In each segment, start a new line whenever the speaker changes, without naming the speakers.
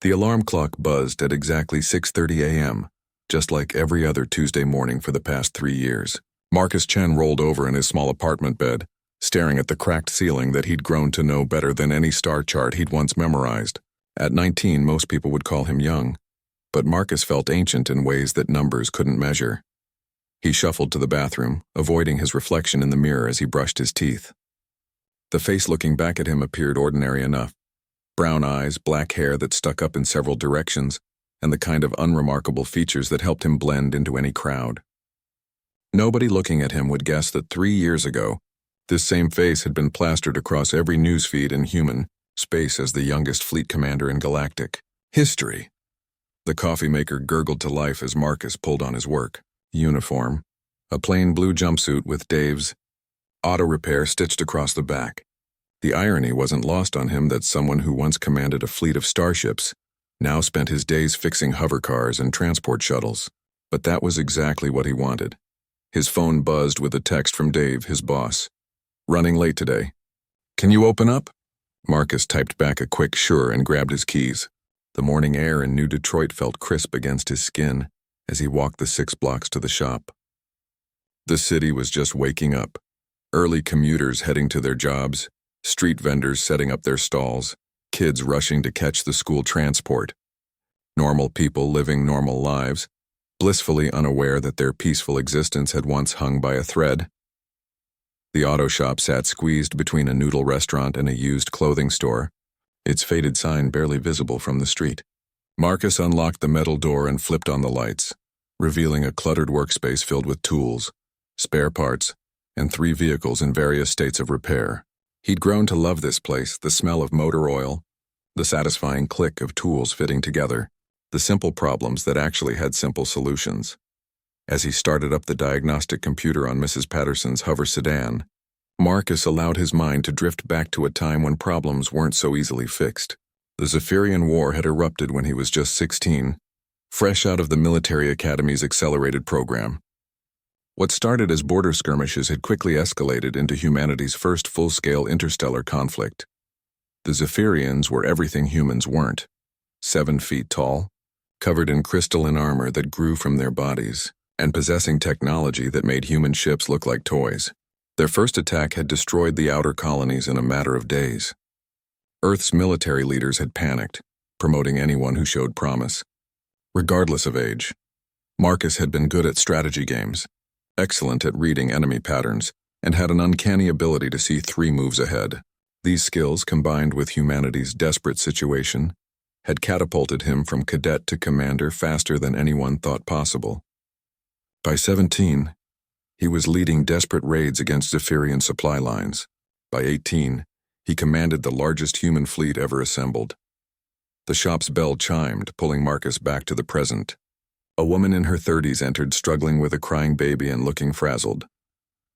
The alarm clock buzzed at exactly 6:30 a.m., just like every other Tuesday morning for the past 3 years. Marcus Chen rolled over in his small apartment bed, staring at the cracked ceiling that he'd grown to know better than any star chart he'd once memorized. At 19, most people would call him young, but Marcus felt ancient in ways that numbers couldn't measure. He shuffled to the bathroom, avoiding his reflection in the mirror as he brushed his teeth. The face looking back at him appeared ordinary enough. Brown eyes, black hair that stuck up in several directions, and the kind of unremarkable features that helped him blend into any crowd. Nobody looking at him would guess that 3 years ago, this same face had been plastered across every newsfeed in human space as the youngest fleet commander in galactic history. The coffee maker gurgled to life as Marcus pulled on his work uniform, a plain blue jumpsuit with Dave's auto repair stitched across the back. The irony wasn't lost on him that someone who once commanded a fleet of starships now spent his days fixing hovercars and transport shuttles. But that was exactly what he wanted. His phone buzzed with a text from Dave, his boss. "Running late today. Can you open up?" Marcus typed back a quick sure and grabbed his keys. The morning air in New Detroit felt crisp against his skin as he walked the 6 blocks to the shop. The city was just waking up. Early commuters heading to their jobs, street vendors setting up their stalls, kids rushing to catch the school transport. Normal people living normal lives, blissfully unaware that their peaceful existence had once hung by a thread. The auto shop sat squeezed between a noodle restaurant and a used clothing store, its faded sign barely visible from the street. Marcus unlocked the metal door and flipped on the lights, revealing a cluttered workspace filled with tools, spare parts, and 3 vehicles in various states of repair. He'd grown to love this place, the smell of motor oil, the satisfying click of tools fitting together, the simple problems that actually had simple solutions. As he started up the diagnostic computer on Mrs. Patterson's hover sedan, Marcus allowed his mind to drift back to a time when problems weren't so easily fixed. The Zephyrian War had erupted when he was just 16, fresh out of the military academy's accelerated program. What started as border skirmishes had quickly escalated into humanity's first full-scale interstellar conflict. The Zephyrians were everything humans weren't: 7 feet tall, covered in crystalline armor that grew from their bodies, and possessing technology that made human ships look like toys. Their first attack had destroyed the outer colonies in a matter of days. Earth's military leaders had panicked, promoting anyone who showed promise. Regardless of age, Marcus had been good at strategy games, excellent at reading enemy patterns, and had an uncanny ability to see 3 moves ahead. These skills, combined with humanity's desperate situation, had catapulted him from cadet to commander faster than anyone thought possible. By 17, he was leading desperate raids against Zephyrian supply lines. By 18, he commanded the largest human fleet ever assembled. The shop's bell chimed, pulling Marcus back to the present. A woman in her 30s entered, struggling with a crying baby and looking frazzled.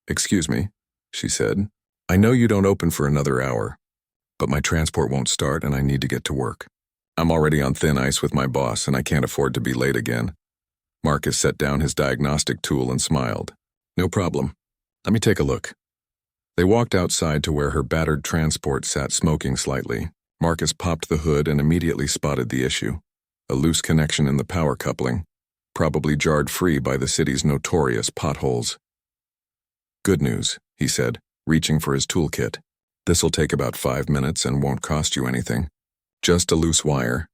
"Excuse me," she said. "I know you don't open for another hour, but my transport won't start and I need to get to work. I'm already on thin ice with my boss and I can't afford to be late again." Marcus set down his diagnostic tool and smiled. "No problem. Let me take a look." They walked outside to where her battered transport sat smoking slightly. Marcus popped the hood and immediately spotted the issue: a loose connection in the power coupling, probably jarred free by the city's notorious potholes. "Good news," he said, reaching for his toolkit. "This'll take about 5 minutes and won't cost you anything. Just a loose wire."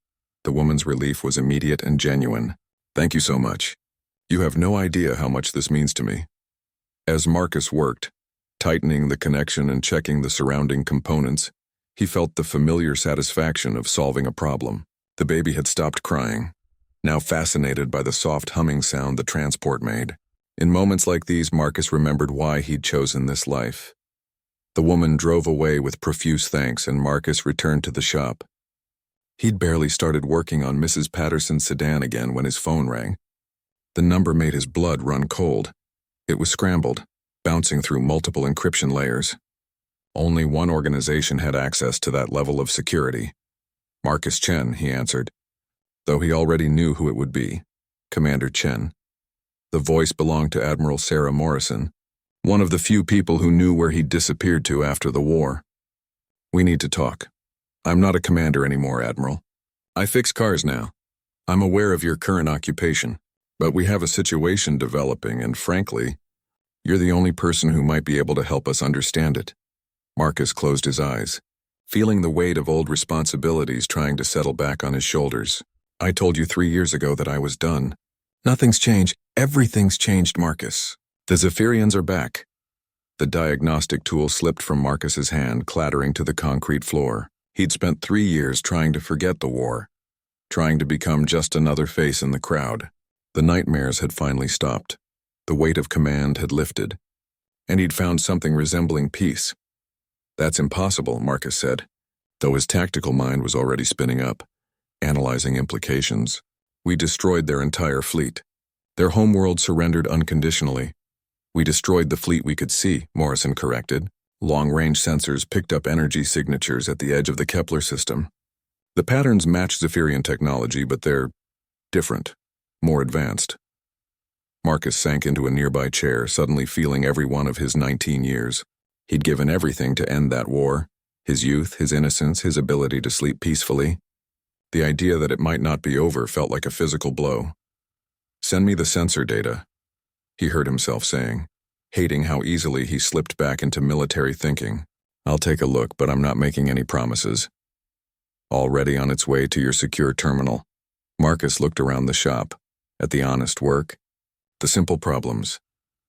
The woman's relief was immediate and genuine. "Thank you so much. You have no idea how much this means to me." As Marcus worked, tightening the connection and checking the surrounding components, he felt the familiar satisfaction of solving a problem. The baby had stopped crying, now fascinated by the soft humming sound the transport made. In moments like these, Marcus remembered why he'd chosen this life. The woman drove away with profuse thanks and Marcus returned to the shop. He'd barely started working on Mrs. Patterson's sedan again when his phone rang. The number made his blood run cold. It was scrambled, bouncing through multiple encryption layers. Only one organization had access to that level of security. "Marcus Chen," he answered, though he already knew who it would be: Commander Chen. The voice belonged to Admiral Sarah Morrison, one of the few people who knew where he'd disappeared to after the war. "We need to talk. I'm not a commander anymore, Admiral. I fix cars now. I'm aware of your current occupation, but we have a situation developing and frankly, you're the only person who might be able to help us understand it. Marcus closed his eyes, feeling the weight of old responsibilities trying to settle back on his shoulders. I told you 3 years ago that I was done. Nothing's changed. Everything's changed, Marcus. The Zephyrians are back. The diagnostic tool slipped from Marcus's hand, clattering to the concrete floor. He'd spent 3 years trying to forget the war, trying to become just another face in the crowd. The nightmares had finally stopped. The weight of command had lifted, and he'd found something resembling peace. That's impossible, Marcus said, though his tactical mind was already spinning up, analyzing implications. We destroyed their entire fleet. Their homeworld surrendered unconditionally. We destroyed the fleet we could see, Morrison corrected. Long-range sensors picked up energy signatures at the edge of the Kepler system. The patterns match Zephyrian technology, but they're different, more advanced. Marcus sank into a nearby chair, suddenly feeling every one of his 19 years. He'd given everything to end that war, his youth, his innocence, his ability to sleep peacefully. The idea that it might not be over felt like a physical blow. Send me the sensor data, he heard himself saying, hating how easily he slipped back into military thinking. I'll take a look, but I'm not making any promises. Already on its way to your secure terminal. Marcus looked around the shop, at the honest work, the simple problems,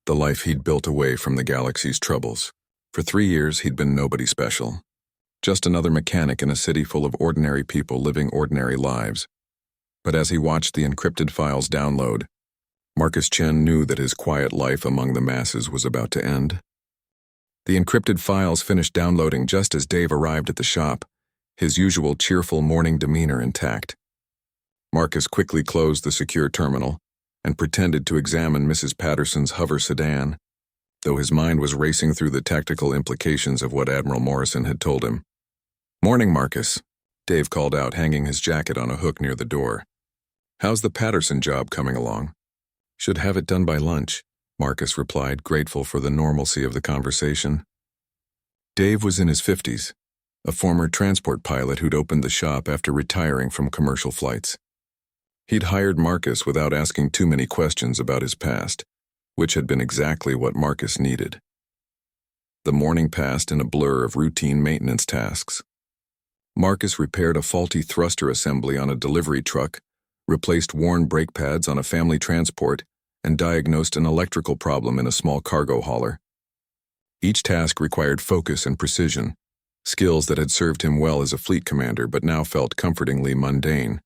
the life he'd built away from the galaxy's troubles. For 3 years, he'd been nobody special. Just another mechanic in a city full of ordinary people living ordinary lives. But as he watched the encrypted files download, Marcus Chen knew that his quiet life among the masses was about to end. The encrypted files finished downloading just as Dave arrived at the shop, his usual cheerful morning demeanor intact. Marcus quickly closed the secure terminal and pretended to examine Mrs. Patterson's hover sedan, though his mind was racing through the tactical implications of what Admiral Morrison had told him. "Morning, Marcus," Dave called out, hanging his jacket on a hook near the door. "How's the Patterson job coming along?" "Should have it done by lunch," Marcus replied, grateful for the normalcy of the conversation. Dave was in his 50s, a former transport pilot who'd opened the shop after retiring from commercial flights. He'd hired Marcus without asking too many questions about his past, which had been exactly what Marcus needed. The morning passed in a blur of routine maintenance tasks. Marcus repaired a faulty thruster assembly on a delivery truck, replaced worn brake pads on a family transport, and diagnosed an electrical problem in a small cargo hauler. Each task required focus and precision, skills that had served him well as a fleet commander but now felt comfortingly mundane.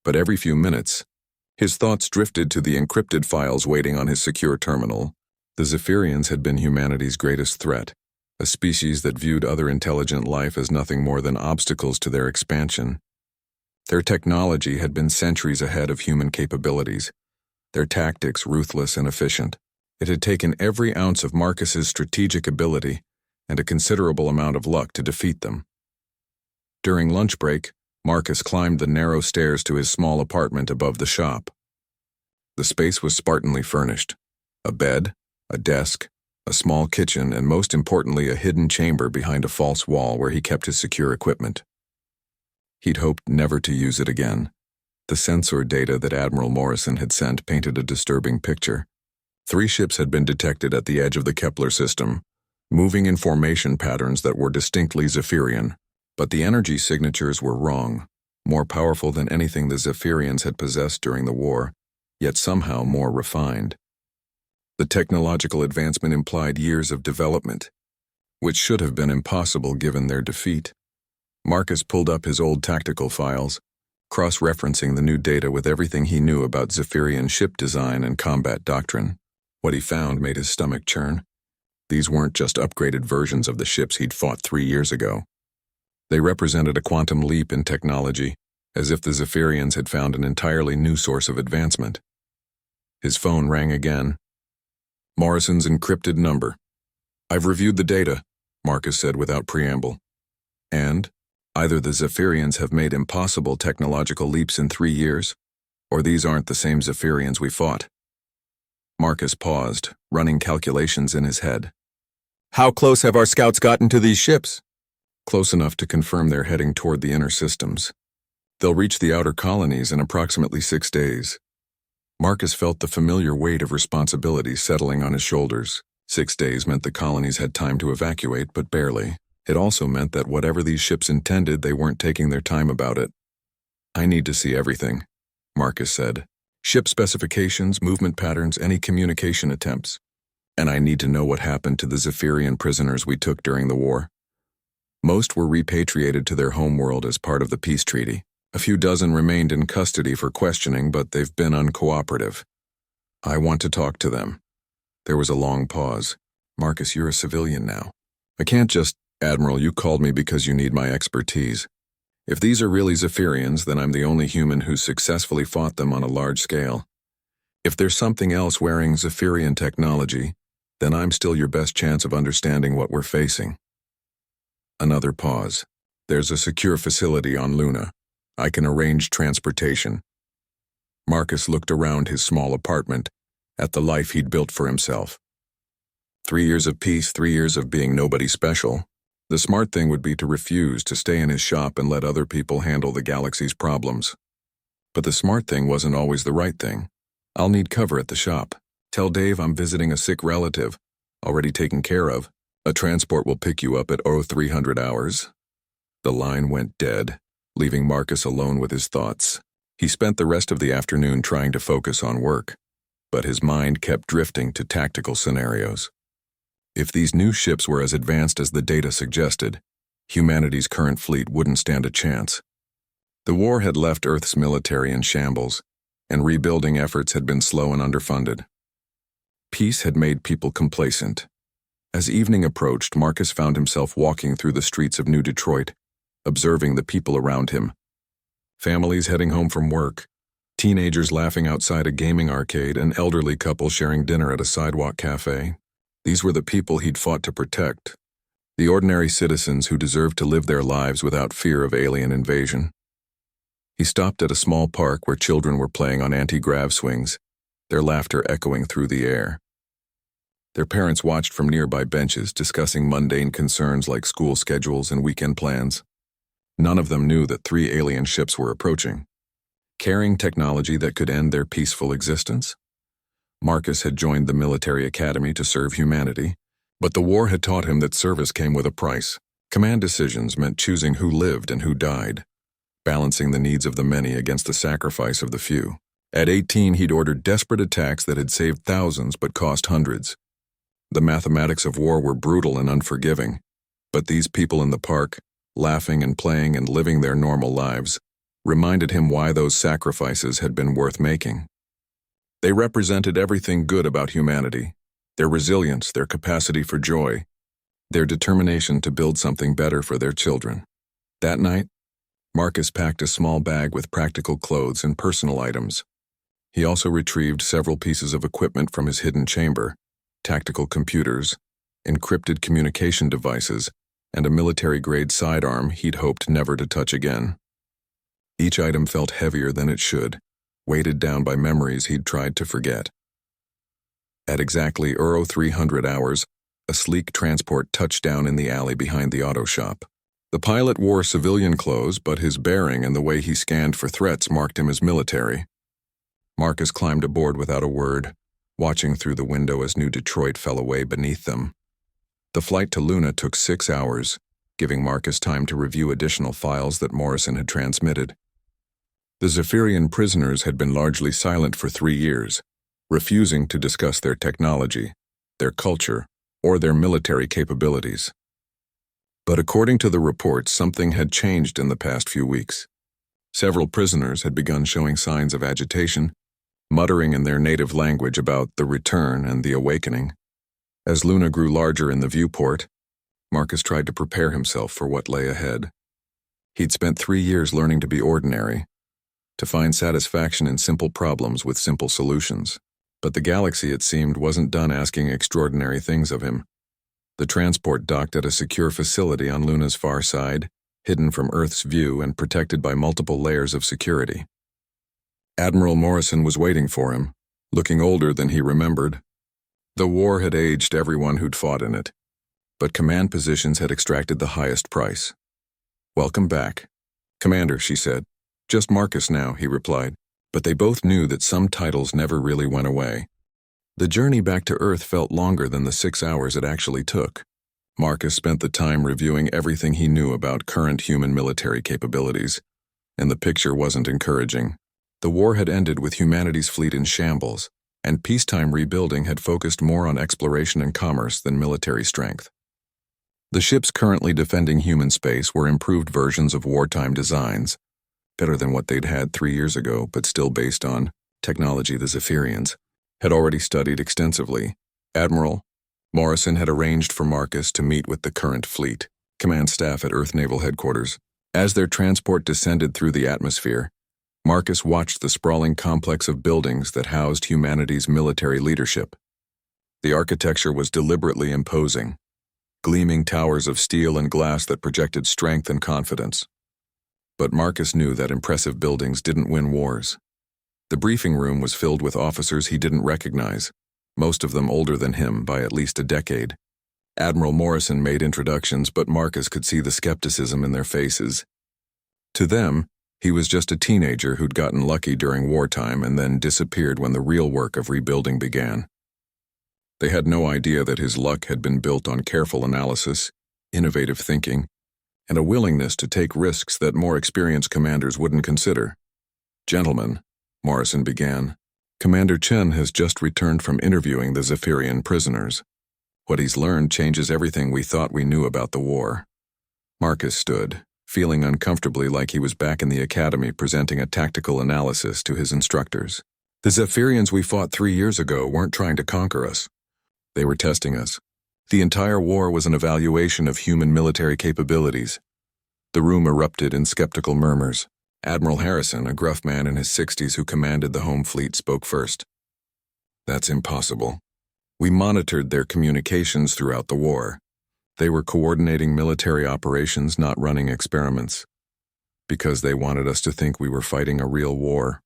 But every few minutes, his thoughts drifted to the encrypted files waiting on his secure terminal. The Zephyrians had been humanity's greatest threat, a species that viewed other intelligent life as nothing more than obstacles to their expansion. Their technology had been centuries ahead of human capabilities, their tactics ruthless and efficient. It had taken every ounce of Marcus's strategic ability and a considerable amount of luck to defeat them. During lunch break, Marcus climbed the narrow stairs to his small apartment above the shop. The space was spartanly furnished. A bed, a desk, a small kitchen, and most importantly, a hidden chamber behind a false wall where he kept his secure equipment. He'd hoped never to use it again. The sensor data that Admiral Morrison had sent painted a disturbing picture. 3 ships had been detected at the edge of the Kepler system, moving in formation patterns that were distinctly Zephyrian. But the energy signatures were wrong, more powerful than anything the Zephyrians had possessed during the war, yet somehow more refined. The technological advancement implied years of development, which should have been impossible given their defeat. Marcus pulled up his old tactical files, cross-referencing the new data with everything he knew about Zephyrian ship design and combat doctrine. What he found made his stomach churn. These weren't just upgraded versions of the ships he'd fought 3 years ago. They represented a quantum leap in technology, as if the Zephyrians had found an entirely new source of advancement. His phone rang again. Morrison's encrypted number. "I've reviewed the data," Marcus said without preamble. "And either the Zephyrians have made impossible technological leaps in 3 years, or these aren't the same Zephyrians we fought." Marcus paused, running calculations in his head. "How close have our scouts gotten to these ships?" "Close enough to confirm they're heading toward the inner systems. They'll reach the outer colonies in approximately 6 days. Marcus felt the familiar weight of responsibility settling on his shoulders. 6 days meant the colonies had time to evacuate, but barely. It also meant that whatever these ships intended, they weren't taking their time about it. "I need to see everything," Marcus said. "Ship specifications, movement patterns, any communication attempts. And I need to know what happened to the Zephyrian prisoners we took during the war." Most were repatriated to their homeworld as part of the peace treaty. A few dozen remained in custody for questioning, but they've been uncooperative. "I want to talk to them." There was a long pause. "Marcus, you're a civilian now. I can't just—" "Admiral, you called me because you need my expertise. If these are really Zephyrians, then I'm the only human who's successfully fought them on a large scale. If there's something else wearing Zephyrian technology, then I'm still your best chance of understanding what we're facing." Another pause. "There's a secure facility on Luna. I can arrange transportation." Marcus looked around his small apartment, at the life he'd built for himself. 3 years of peace, 3 years of being nobody special. The smart thing would be to refuse to stay in his shop and let other people handle the galaxy's problems. But the smart thing wasn't always the right thing. "I'll need cover at the shop. Tell Dave I'm visiting a sick relative, already taken care of. A transport will pick you up at 0300 hours. The line went dead, leaving Marcus alone with his thoughts. He spent the rest of the afternoon trying to focus on work, but his mind kept drifting to tactical scenarios. If these new ships were as advanced as the data suggested, humanity's current fleet wouldn't stand a chance. The war had left Earth's military in shambles, and rebuilding efforts had been slow and underfunded. Peace had made people complacent. As evening approached, Marcus found himself walking through the streets of New Detroit, observing the people around him. Families heading home from work, teenagers laughing outside a gaming arcade, an elderly couple sharing dinner at a sidewalk cafe. These were the people he'd fought to protect, the ordinary citizens who deserved to live their lives without fear of alien invasion. He stopped at a small park where children were playing on anti-grav swings, their laughter echoing through the air. Their parents watched from nearby benches, discussing mundane concerns like school schedules and weekend plans. None of them knew that 3 alien ships were approaching, carrying technology that could end their peaceful existence. Marcus had joined the military academy to serve humanity, but the war had taught him that service came with a price. Command decisions meant choosing who lived and who died, balancing the needs of the many against the sacrifice of the few. At 18, he'd ordered desperate attacks that had saved thousands but cost hundreds. The mathematics of war were brutal and unforgiving, but these people in the park, laughing and playing and living their normal lives, reminded him why those sacrifices had been worth making. They represented everything good about humanity: their resilience, their capacity for joy, their determination to build something better for their children. That night, Marcus packed a small bag with practical clothes and personal items. He also retrieved several pieces of equipment from his hidden chamber: tactical computers, encrypted communication devices, and a military-grade sidearm he'd hoped never to touch again. Each item felt heavier than it should, weighted down by memories he'd tried to forget. At exactly 0300 hours, a sleek transport touched down in the alley behind the auto shop. The pilot wore civilian clothes, but his bearing and the way he scanned for threats marked him as military. Marcus climbed aboard without a word, watching through the window as New Detroit fell away beneath them. The flight to Luna took 6 hours, giving Marcus time to review additional files that Morrison had transmitted. The Zephyrian prisoners had been largely silent for 3 years, refusing to discuss their technology, their culture, or their military capabilities. But according to the reports, something had changed in the past few weeks. Several prisoners had begun showing signs of agitation, muttering in their native language about the return and the awakening. As Luna grew larger in the viewport, Marcus tried to prepare himself for what lay ahead. He'd spent 3 years learning to be ordinary, to find satisfaction in simple problems with simple solutions. But the galaxy, it seemed, wasn't done asking extraordinary things of him. The transport docked at a secure facility on Luna's far side, hidden from Earth's view and protected by multiple layers of security. Admiral Morrison was waiting for him, looking older than he remembered. The war had aged everyone who'd fought in it, but command positions had extracted the highest price. "Welcome back, Commander," she said. Just Marcus now, he replied. But they both knew that some titles never really went away. The journey back to Earth felt longer than the 6 hours it actually took. Marcus spent the time reviewing everything he knew about current human military capabilities, and the picture wasn't encouraging. The war had ended with humanity's fleet in shambles, and peacetime rebuilding had focused more on exploration and commerce than military strength. The ships currently defending human space were improved versions of wartime designs, better than what they'd had 3 years ago, but still based on technology the Zephyrians had already studied extensively. Admiral Morrison had arranged for Marcus to meet with the current fleet, command staff at Earth Naval Headquarters. As their transport descended through the atmosphere, Marcus watched the sprawling complex of buildings that housed humanity's military leadership. The architecture was deliberately imposing, gleaming towers of steel and glass that projected strength and confidence. But Marcus knew that impressive buildings didn't win wars. The briefing room was filled with officers he didn't recognize, most of them older than him by at least a decade. Admiral Morrison made introductions, but Marcus could see the skepticism in their faces. To them, he was just a teenager who'd gotten lucky during wartime and then disappeared when the real work of rebuilding began. They had no idea that his luck had been built on careful analysis, innovative thinking, and a willingness to take risks that more experienced commanders wouldn't consider. "Gentlemen," Morrison began, "Commander Chen has just returned from interviewing the Zephyrian prisoners. What he's learned changes everything we thought we knew about the war." Marcus stood, feeling uncomfortably like he was back in the academy presenting a tactical analysis to his instructors. "The Zephyrians we fought 3 years ago weren't trying to conquer us. They were testing us. The entire war was an evaluation of human military capabilities." The room erupted in skeptical murmurs. Admiral Harrison, a gruff man in his 60s who commanded the home fleet, spoke first. "That's impossible. We monitored their communications throughout the war. They were coordinating military operations, not running experiments. Because they wanted us to think we were fighting a real war,"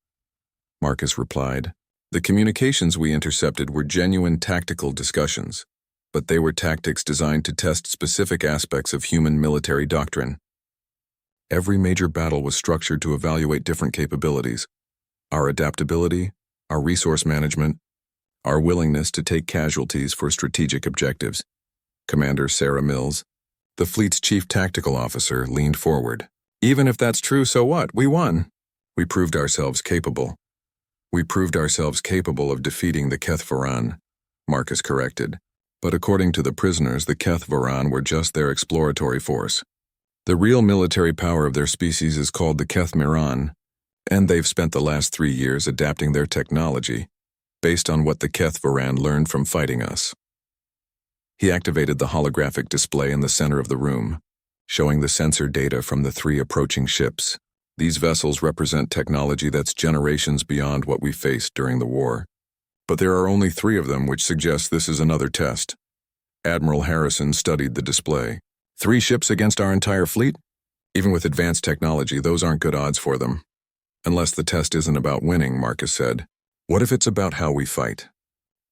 Marcus replied. "The communications we intercepted were genuine tactical discussions, but they were tactics designed to test specific aspects of human military doctrine. Every major battle was structured to evaluate different capabilities: our adaptability, our resource management, our willingness to take casualties for strategic objectives." Commander Sarah Mills, the fleet's chief tactical officer, leaned forward. "Even if that's true, so what? We won. We proved ourselves capable. We proved ourselves capable of defeating the Keth Varan," Marcus corrected. "But according to the prisoners, the Keth Varan were just their exploratory force. The real military power of their species is called the Keth Miran, and they've spent the last 3 years adapting their technology based on what the Keth Varan learned from fighting us." He activated the holographic display in the center of the room, showing the sensor data from the 3 approaching ships. "These vessels represent technology that's generations beyond what we faced during the war. But there are only 3 of them, which suggests this is another test." Admiral Harrison studied the display. 3 ships against our entire fleet? Even with advanced technology, those aren't good odds for them. "Unless the test isn't about winning," Marcus said. "What if it's about how we fight?"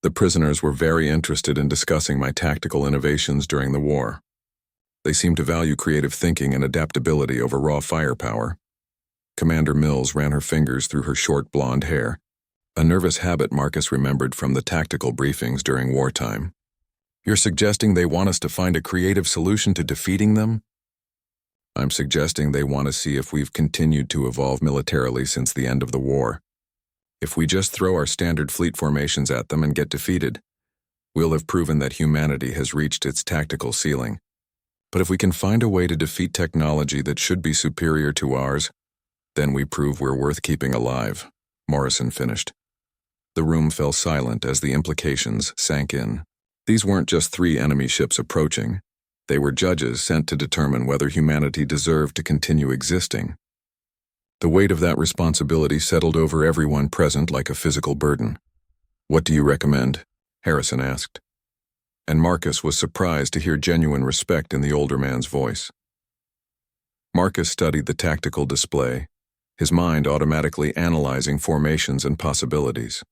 The prisoners were very interested in discussing my tactical innovations during the war. They seemed to value creative thinking and adaptability over raw firepower. Commander Mills ran her fingers through her short blonde hair, a nervous habit Marcus remembered from the tactical briefings during wartime. "You're suggesting they want us to find a creative solution to defeating them?" "I'm suggesting they want to see if we've continued to evolve militarily since the end of the war. If we just throw our standard fleet formations at them and get defeated, we'll have proven that humanity has reached its tactical ceiling. But if we can find a way to defeat technology that should be superior to ours, then we prove we're worth keeping alive," Morrison finished. The room fell silent as the implications sank in. These weren't just 3 enemy ships approaching. They were judges sent to determine whether humanity deserved to continue existing. The weight of that responsibility settled over everyone present like a physical burden. "What do you recommend?" Harrison asked. And Marcus was surprised to hear genuine respect in the older man's voice. Marcus studied the tactical display, his mind automatically analyzing formations and possibilities.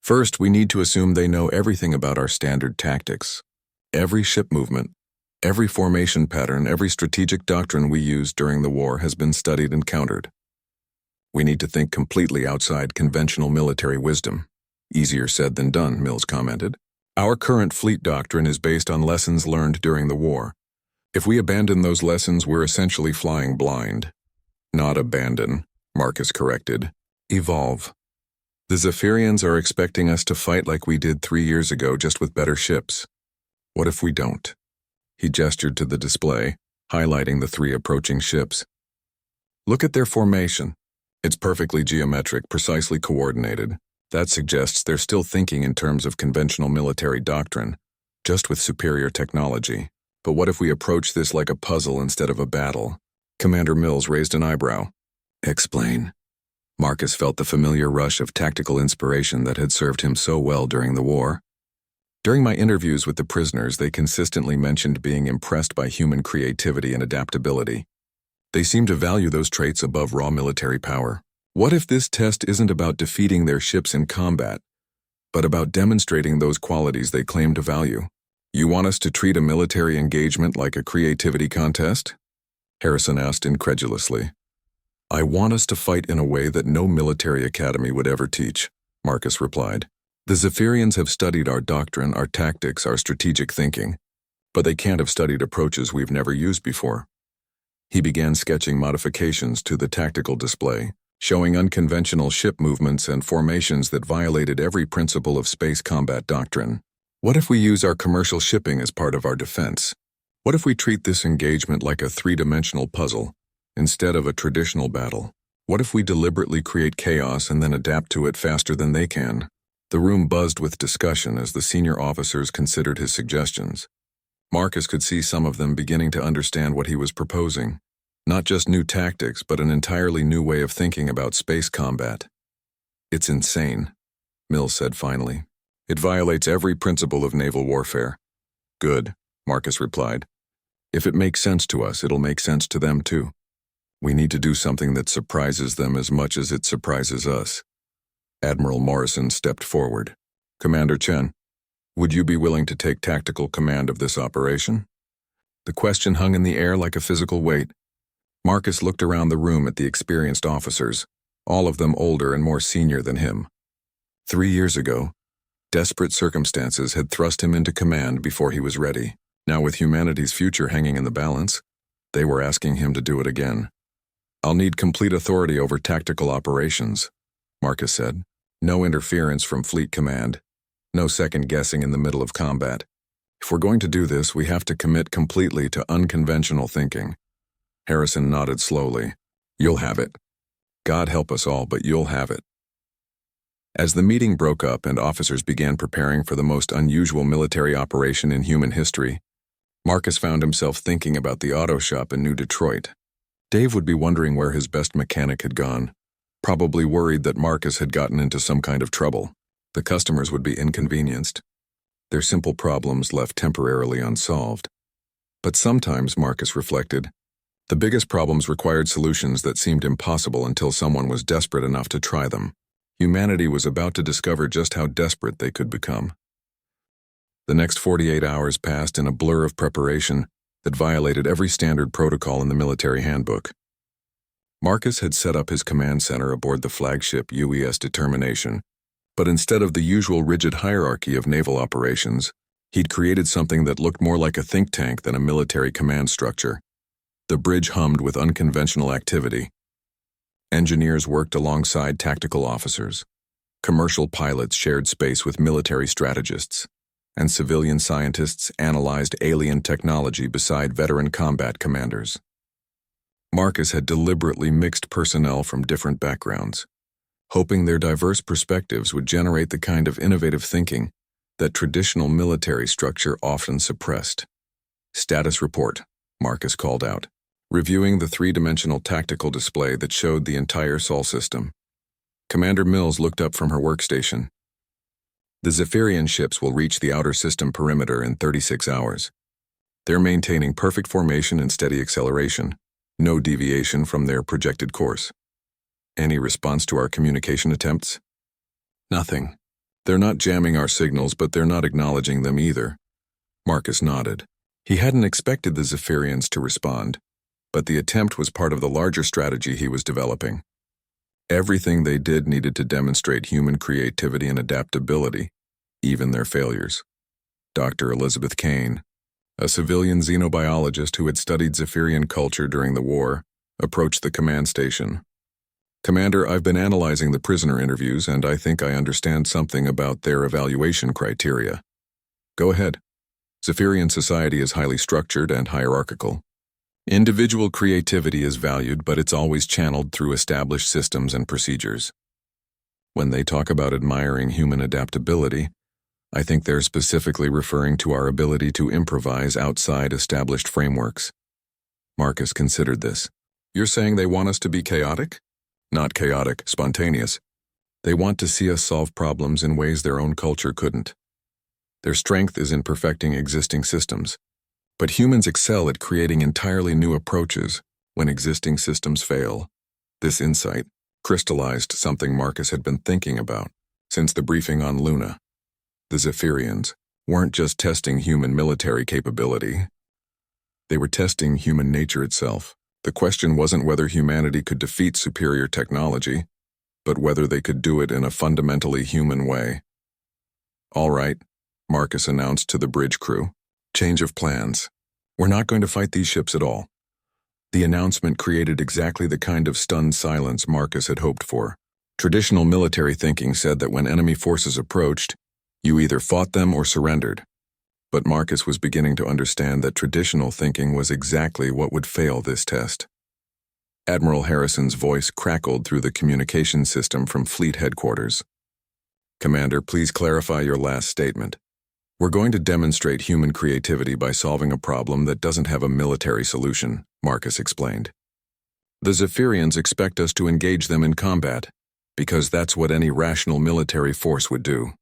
"First, we need to assume they know everything about our standard tactics. Every ship movement, every formation pattern, every strategic doctrine we used during the war has been studied and countered. We need to think completely outside conventional military wisdom. Easier said than done, Mills commented. Our current fleet doctrine is based on lessons learned during the war. If we abandon those lessons, we're essentially flying blind. Not abandon, Marcus corrected. Evolve. The Zephyrians are expecting us to fight like we did 3 years ago, just with better ships. What if we don't? He gestured to the display, highlighting the 3 approaching ships. Look at their formation. It's perfectly geometric, precisely coordinated. That suggests they're still thinking in terms of conventional military doctrine, just with superior technology. But what if we approach this like a puzzle instead of a battle? Commander Mills raised an eyebrow. Explain. Marcus felt the familiar rush of tactical inspiration that had served him so well during the war. During my interviews with the prisoners, they consistently mentioned being impressed by human creativity and adaptability. They seem to value those traits above raw military power. What if this test isn't about defeating their ships in combat, but about demonstrating those qualities they claim to value? You want us to treat a military engagement like a creativity contest? Harrison asked incredulously. I want us to fight in a way that no military academy would ever teach, Marcus replied. The Zephyrians have studied our doctrine, our tactics, our strategic thinking, but they can't have studied approaches we've never used before. He began sketching modifications to the tactical display, showing unconventional ship movements and formations that violated every principle of space combat doctrine. What if we use our commercial shipping as part of our defense? What if we treat this engagement like a 3-dimensional puzzle, instead of a traditional battle? What if we deliberately create chaos and then adapt to it faster than they can? The room buzzed with discussion as the senior officers considered his suggestions. Marcus could see some of them beginning to understand what he was proposing. Not just new tactics, but an entirely new way of thinking about space combat. It's insane, Mills said finally. It violates every principle of naval warfare. Good, Marcus replied. If it makes sense to us, it'll make sense to them too. We need to do something that surprises them as much as it surprises us. Admiral Morrison stepped forward. Commander Chen, would you be willing to take tactical command of this operation? The question hung in the air like a physical weight. Marcus looked around the room at the experienced officers, all of them older and more senior than him. 3 years ago, desperate circumstances had thrust him into command before he was ready. Now, with humanity's future hanging in the balance, they were asking him to do it again. I'll need complete authority over tactical operations, Marcus said. No interference from fleet command. No second guessing in the middle of combat. If we're going to do this, we have to commit completely to unconventional thinking. Harrison nodded slowly. You'll have it. God help us all, but you'll have it. As the meeting broke up and officers began preparing for the most unusual military operation in human history, Marcus found himself thinking about the auto shop in New Detroit. Dave would be wondering where his best mechanic had gone, probably worried that Marcus had gotten into some kind of trouble. The customers would be inconvenienced, their simple problems left temporarily unsolved. But sometimes, Marcus reflected, the biggest problems required solutions that seemed impossible until someone was desperate enough to try them. Humanity was about to discover just how desperate they could become. The next 48 hours passed in a blur of preparation that violated every standard protocol in the military handbook. Marcus had set up his command center aboard the flagship UES Determination, but instead of the usual rigid hierarchy of naval operations, he'd created something that looked more like a think tank than a military command structure. The bridge hummed with unconventional activity. Engineers worked alongside tactical officers. Commercial pilots shared space with military strategists, and civilian scientists analyzed alien technology beside veteran combat commanders. Marcus had deliberately mixed personnel from different backgrounds, hoping their diverse perspectives would generate the kind of innovative thinking that traditional military structure often suppressed. Status report, Marcus called out, reviewing the 3-dimensional tactical display that showed the entire Sol system. Commander Mills looked up from her workstation. The Zephyrian ships will reach the outer system perimeter in 36 hours. They're maintaining perfect formation and steady acceleration, no deviation from their projected course. Any response to our communication attempts? Nothing. They're not jamming our signals, but they're not acknowledging them either. Marcus nodded. He hadn't expected the Zephyrians to respond, but the attempt was part of the larger strategy he was developing. Everything they did needed to demonstrate human creativity and adaptability, even their failures. Dr. Elizabeth Kane, a civilian xenobiologist who had studied Zephyrian culture during the war, approached the command station. "Commander, I've been analyzing the prisoner interviews, and I think I understand something about their evaluation criteria." "Go ahead." "Zephyrian society is highly structured and hierarchical. Individual creativity is valued, but it's always channeled through established systems and procedures. When they talk about admiring human adaptability, I think they're specifically referring to our ability to improvise outside established frameworks." Marcus considered this. "You're saying they want us to be chaotic?" "Not chaotic, spontaneous. They want to see us solve problems in ways their own culture couldn't. Their strength is in perfecting existing systems. But humans excel at creating entirely new approaches when existing systems fail." This insight crystallized something Marcus had been thinking about since the briefing on Luna. The Zephyrians weren't just testing human military capability. They were testing human nature itself. The question wasn't whether humanity could defeat superior technology, but whether they could do it in a fundamentally human way. "All right," Marcus announced to the bridge crew. "Change of plans. We're not going to fight these ships at all." The announcement created exactly the kind of stunned silence Marcus had hoped for. Traditional military thinking said that when enemy forces approached, you either fought them or surrendered. But Marcus was beginning to understand that traditional thinking was exactly what would fail this test. Admiral Harrison's voice crackled through the communication system from Fleet Headquarters. "Commander, please clarify your last statement." "We're going to demonstrate human creativity by solving a problem that doesn't have a military solution," Marcus explained. "The Zephyrians expect us to engage them in combat, because that's what any rational military force would do.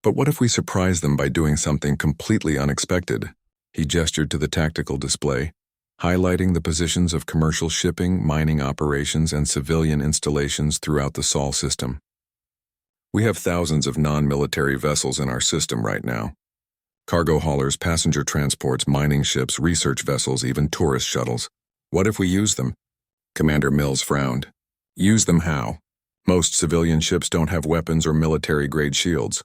But what if we surprise them by doing something completely unexpected?" He gestured to the tactical display, highlighting the positions of commercial shipping, mining operations, and civilian installations throughout the Sol system. "We have thousands of non-military vessels in our system right now. Cargo haulers, passenger transports, mining ships, research vessels, even tourist shuttles. What if we use them?" Commander Mills frowned. "Use them how? Most civilian ships don't have weapons or military-grade shields."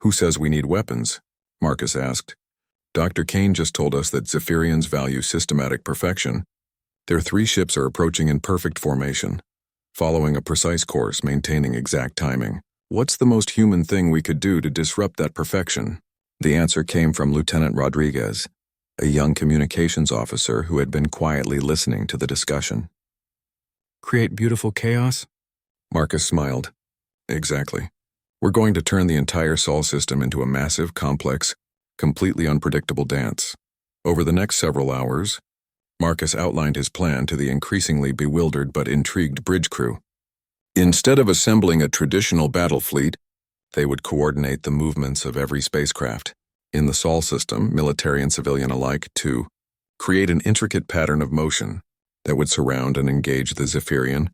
"Who says we need weapons?" Marcus asked. "Dr. Kane just told us that Zephyrians value systematic perfection. Their 3 ships are approaching in perfect formation, following a precise course, maintaining exact timing. What's the most human thing we could do to disrupt that perfection?" The answer came from Lieutenant Rodriguez, a young communications officer who had been quietly listening to the discussion. "Create beautiful chaos?" Marcus smiled. "Exactly. We're going to turn the entire Sol system into a massive, complex, completely unpredictable dance." Over the next several hours, Marcus outlined his plan to the increasingly bewildered but intrigued bridge crew. Instead of assembling a traditional battle fleet, they would coordinate the movements of every spacecraft in the Sol system, military and civilian alike, to create an intricate pattern of motion that would surround and engage the Zephyrian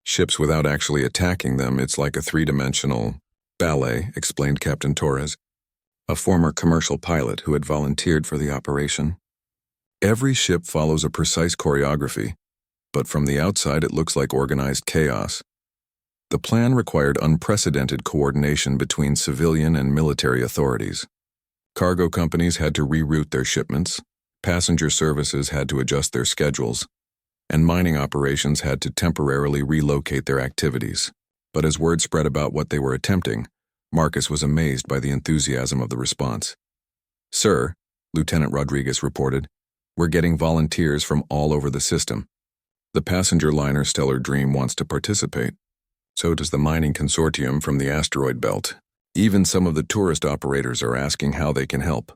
ships without actually attacking them. "It's like a 3-dimensional ballet," explained Captain Torres, a former commercial pilot who had volunteered for the operation. "Every ship follows a precise choreography, but from the outside it looks like organized chaos." The plan required unprecedented coordination between civilian and military authorities. Cargo companies had to reroute their shipments, passenger services had to adjust their schedules, and mining operations had to temporarily relocate their activities. But as word spread about what they were attempting, Marcus was amazed by the enthusiasm of the response. "Sir," Lieutenant Rodriguez reported, "we're getting volunteers from all over the system. The passenger liner Stellar Dream wants to participate. So does the mining consortium from the asteroid belt. Even some of the tourist operators are asking how they can help."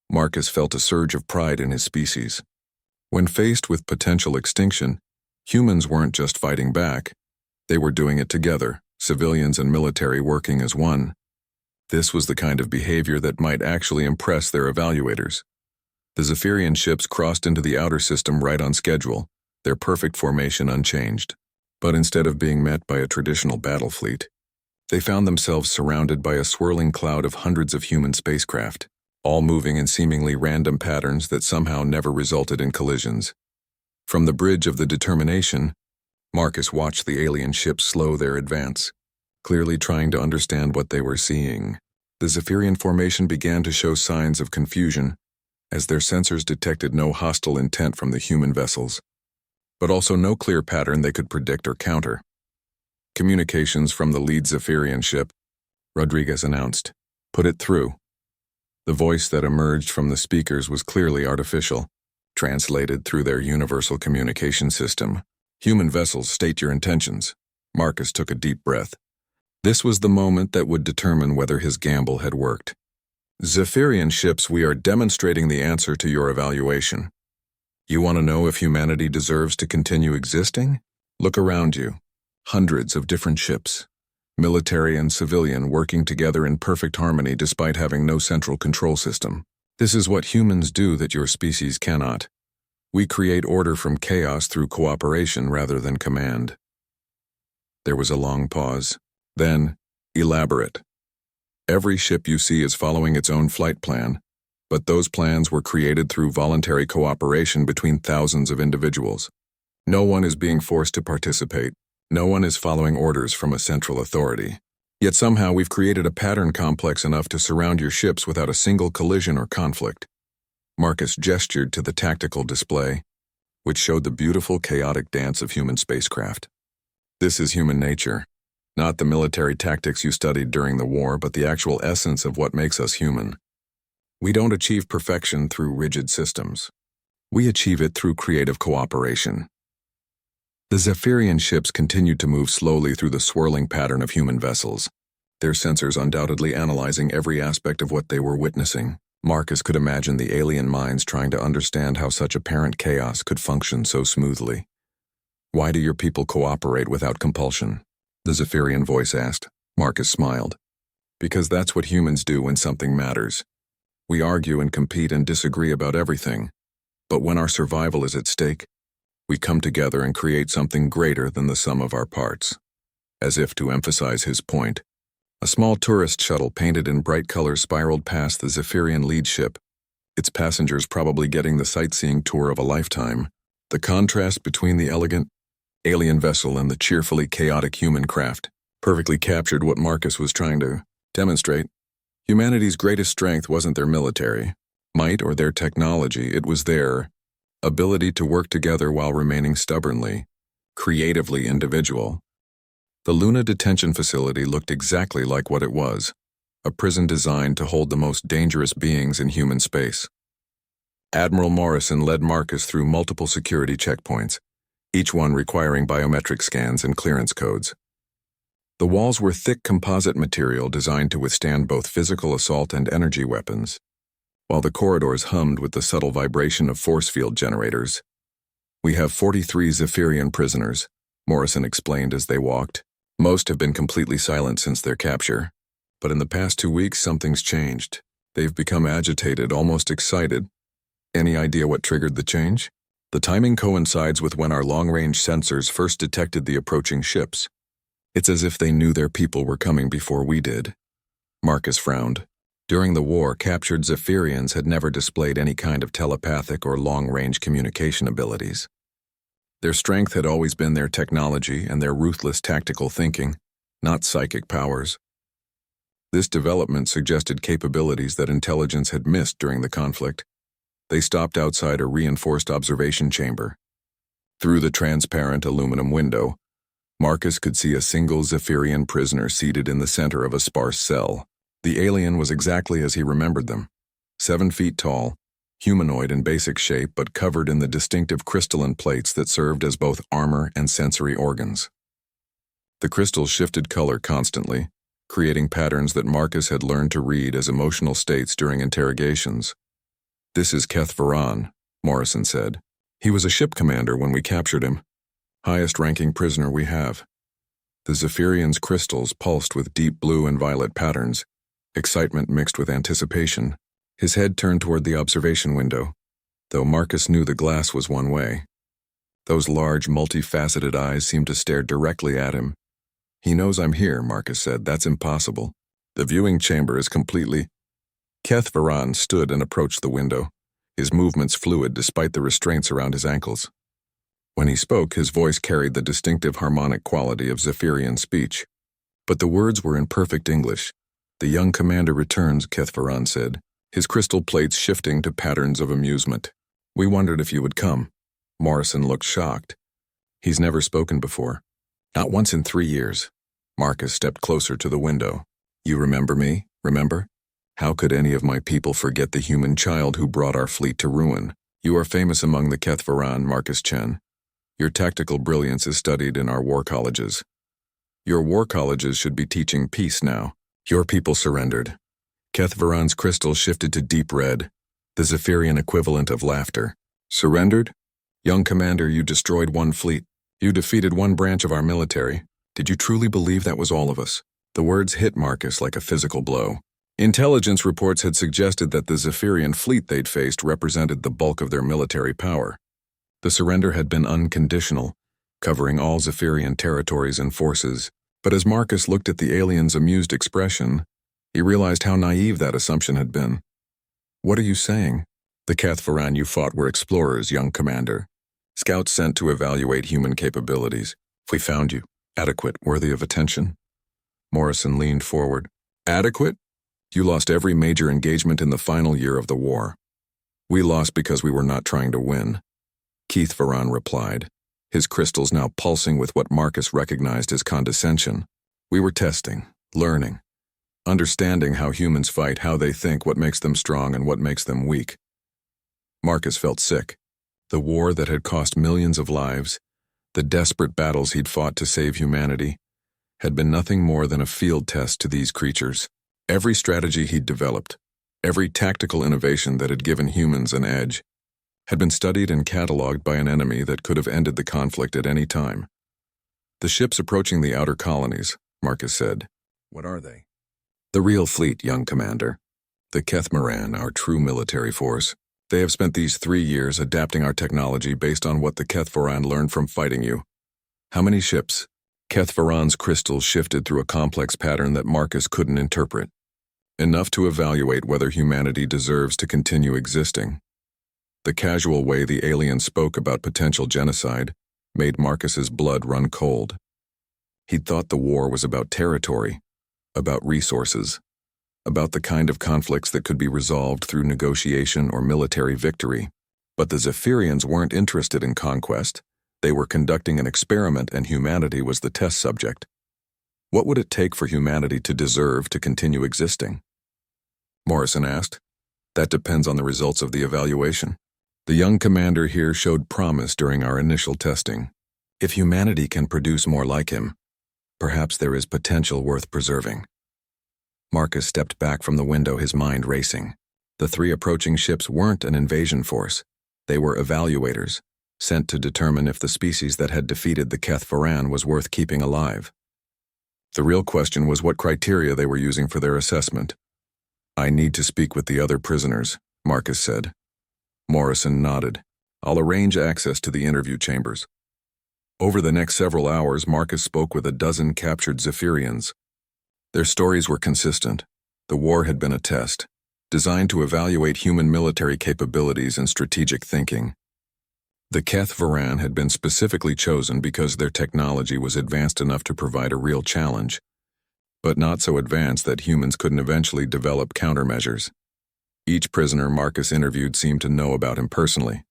Marcus felt a surge of pride in his species. When faced with potential extinction, humans weren't just fighting back. They were doing it together, civilians and military working as one. This was the kind of behavior that might actually impress their evaluators. The Zephyrian ships crossed into the outer system right on schedule, their perfect formation unchanged. But instead of being met by a traditional battle fleet, they found themselves surrounded by a swirling cloud of hundreds of human spacecraft, all moving in seemingly random patterns that somehow never resulted in collisions. From the bridge of the Determination, Marcus watched the alien ships slow their advance, clearly trying to understand what they were seeing. The Zephyrian formation began to show signs of confusion, as their sensors detected no hostile intent from the human vessels, but also no clear pattern they could predict or counter. Communications from the lead Zephyrian ship, Rodriguez announced. Put it through. The voice that emerged from the speakers was clearly artificial, translated through their universal communication system. Human vessels, state your intentions. Marcus took a deep breath. This was the moment that would determine whether his gamble had worked. Zephyrian ships, we are demonstrating the answer to your evaluation. You want to know if humanity deserves to continue existing? Look around you. Hundreds of different ships, military and civilian, working together in perfect harmony despite having no central control system. This is what humans do that your species cannot. We create order from chaos through cooperation rather than command. There was a long pause. Then, elaborate. Every ship you see is following its own flight plan, but those plans were created through voluntary cooperation between thousands of individuals. No one is being forced to participate. No one is following orders from a central authority. Yet somehow we've created a pattern complex enough to surround your ships without a single collision or conflict. Marcus gestured to the tactical display, which showed the beautiful, chaotic dance of human spacecraft. This is human nature. Not the military tactics you studied during the war, but the actual essence of what makes us human. We don't achieve perfection through rigid systems. We achieve it through creative cooperation. The Zephyrian ships continued to move slowly through the swirling pattern of human vessels, their sensors undoubtedly analyzing every aspect of what they were witnessing. Marcus could imagine the alien minds trying to understand how such apparent chaos could function so smoothly. Why do your people cooperate without compulsion? The Zephyrian voice asked. Marcus smiled. Because that's what humans do when something matters. We argue and compete and disagree about everything. But when our survival is at stake, we come together and create something greater than the sum of our parts. As if to emphasize his point, a small tourist shuttle painted in bright colors spiraled past the Zephyrian lead ship, its passengers probably getting the sightseeing tour of a lifetime. The contrast between the elegant alien vessel and the cheerfully chaotic human craft perfectly captured what Marcus was trying to demonstrate. Humanity's greatest strength wasn't their military might or their technology, it was their ability to work together while remaining stubbornly, creatively individual. The Luna detention facility looked exactly like what it was, a prison designed to hold the most dangerous beings in human space. Admiral Morrison led Marcus through multiple security checkpoints, each one requiring biometric scans and clearance codes. The walls were thick composite material designed to withstand both physical assault and energy weapons, while the corridors hummed with the subtle vibration of force field generators. We have 43 Zephyrian prisoners, Morrison explained as they walked. Most have been completely silent since their capture, but in the past 2 weeks something's changed. They've become agitated, almost excited. Any idea what triggered the change? The timing coincides with when our long-range sensors first detected the approaching ships. It's as if they knew their people were coming before we did. Marcus frowned. During the war, captured Zephyrians had never displayed any kind of telepathic or long-range communication abilities. Their strength had always been their technology and their ruthless tactical thinking, not psychic powers. This development suggested capabilities that intelligence had missed during the conflict. They stopped outside a reinforced observation chamber. Through the transparent aluminum window, Marcus could see a single Zephyrian prisoner seated in the center of a sparse cell. The alien was exactly as he remembered them. 7 feet tall, humanoid in basic shape but covered in the distinctive crystalline plates that served as both armor and sensory organs. The crystals shifted color constantly, creating patterns that Marcus had learned to read as emotional states during interrogations. This is Keth Varan, Morrison said. He was a ship commander when we captured him. Highest-ranking prisoner we have. The Zephyrian's crystals pulsed with deep blue and violet patterns, excitement mixed with anticipation. His head turned toward the observation window, though Marcus knew the glass was one way. Those large, multifaceted eyes seemed to stare directly at him. He knows I'm here, Marcus said. That's impossible. The viewing chamber is completely... Keth Varan stood and approached the window, his movements fluid despite the restraints around his ankles. When he spoke, his voice carried the distinctive harmonic quality of Zephyrian speech. But the words were in perfect English. "The young commander returns," Kethvaran said, his crystal plates shifting to patterns of amusement. "We wondered if you would come." Morrison looked shocked. He's never spoken before. Not once in 3 years. Marcus stepped closer to the window. "You remember me, remember? How could any of my people forget the human child who brought our fleet to ruin? You are famous among the Kethvaran, Marcus Chen. Your tactical brilliance is studied in our war colleges. Your war colleges should be teaching peace now. Your people surrendered." Kethvaran's crystal shifted to deep red, the Zephyrian equivalent of laughter. "Surrendered? Young commander, you destroyed one fleet. You defeated one branch of our military. Did you truly believe that was all of us?" The words hit Marcus like a physical blow. Intelligence reports had suggested that the Zephyrian fleet they'd faced represented the bulk of their military power. The surrender had been unconditional, covering all Zephyrian territories and forces, but as Marcus looked at the alien's amused expression, he realized how naive that assumption had been. "What are you saying?" "The Kethvaran you fought were explorers, young commander. Scouts sent to evaluate human capabilities. We found you. Adequate, worthy of attention." Morrison leaned forward. "Adequate? You lost every major engagement in the final year of the war. We lost because we were not trying to win." Kethvaran replied, his crystals now pulsing with what Marcus recognized as condescension. "We were testing, learning, understanding how humans fight, how they think, what makes them strong and what makes them weak." Marcus felt sick. The war that had cost millions of lives, the desperate battles he'd fought to save humanity, had been nothing more than a field test to these creatures. Every strategy he'd developed, every tactical innovation that had given humans an edge, had been studied and cataloged by an enemy that could have ended the conflict at any time. "The ships approaching the outer colonies," Marcus said. "What are they?" "The real fleet, young commander. The Kethmaran, our true military force. They have spent these 3 years adapting our technology based on what the Kethvaran learned from fighting you." "How many ships?" Kethvaran's crystals shifted through a complex pattern that Marcus couldn't interpret. "Enough to evaluate whether humanity deserves to continue existing." The casual way the alien spoke about potential genocide made Marcus's blood run cold. He'd thought the war was about territory, about resources, about the kind of conflicts that could be resolved through negotiation or military victory. But the Zephyrians weren't interested in conquest. They were conducting an experiment, and humanity was the test subject. What would it take for humanity to deserve to continue existing? Morrison asked. "That depends on the results of the evaluation. The young commander here showed promise during our initial testing. If humanity can produce more like him, perhaps there is potential worth preserving." Marcus stepped back from the window, his mind racing. The 3 approaching ships weren't an invasion force. They were evaluators, sent to determine if the species that had defeated the Kethvaran was worth keeping alive. The real question was what criteria they were using for their assessment. "I need to speak with the other prisoners," Marcus said. Morrison nodded. "I'll arrange access to the interview chambers." Over the next several hours, Marcus spoke with a dozen captured Zephyrians. Their stories were consistent. The war had been a test, designed to evaluate human military capabilities and strategic thinking. The Kethvaran had been specifically chosen because their technology was advanced enough to provide a real challenge, but not so advanced that humans couldn't eventually develop countermeasures. Each prisoner Marcus interviewed seemed to know about him personally.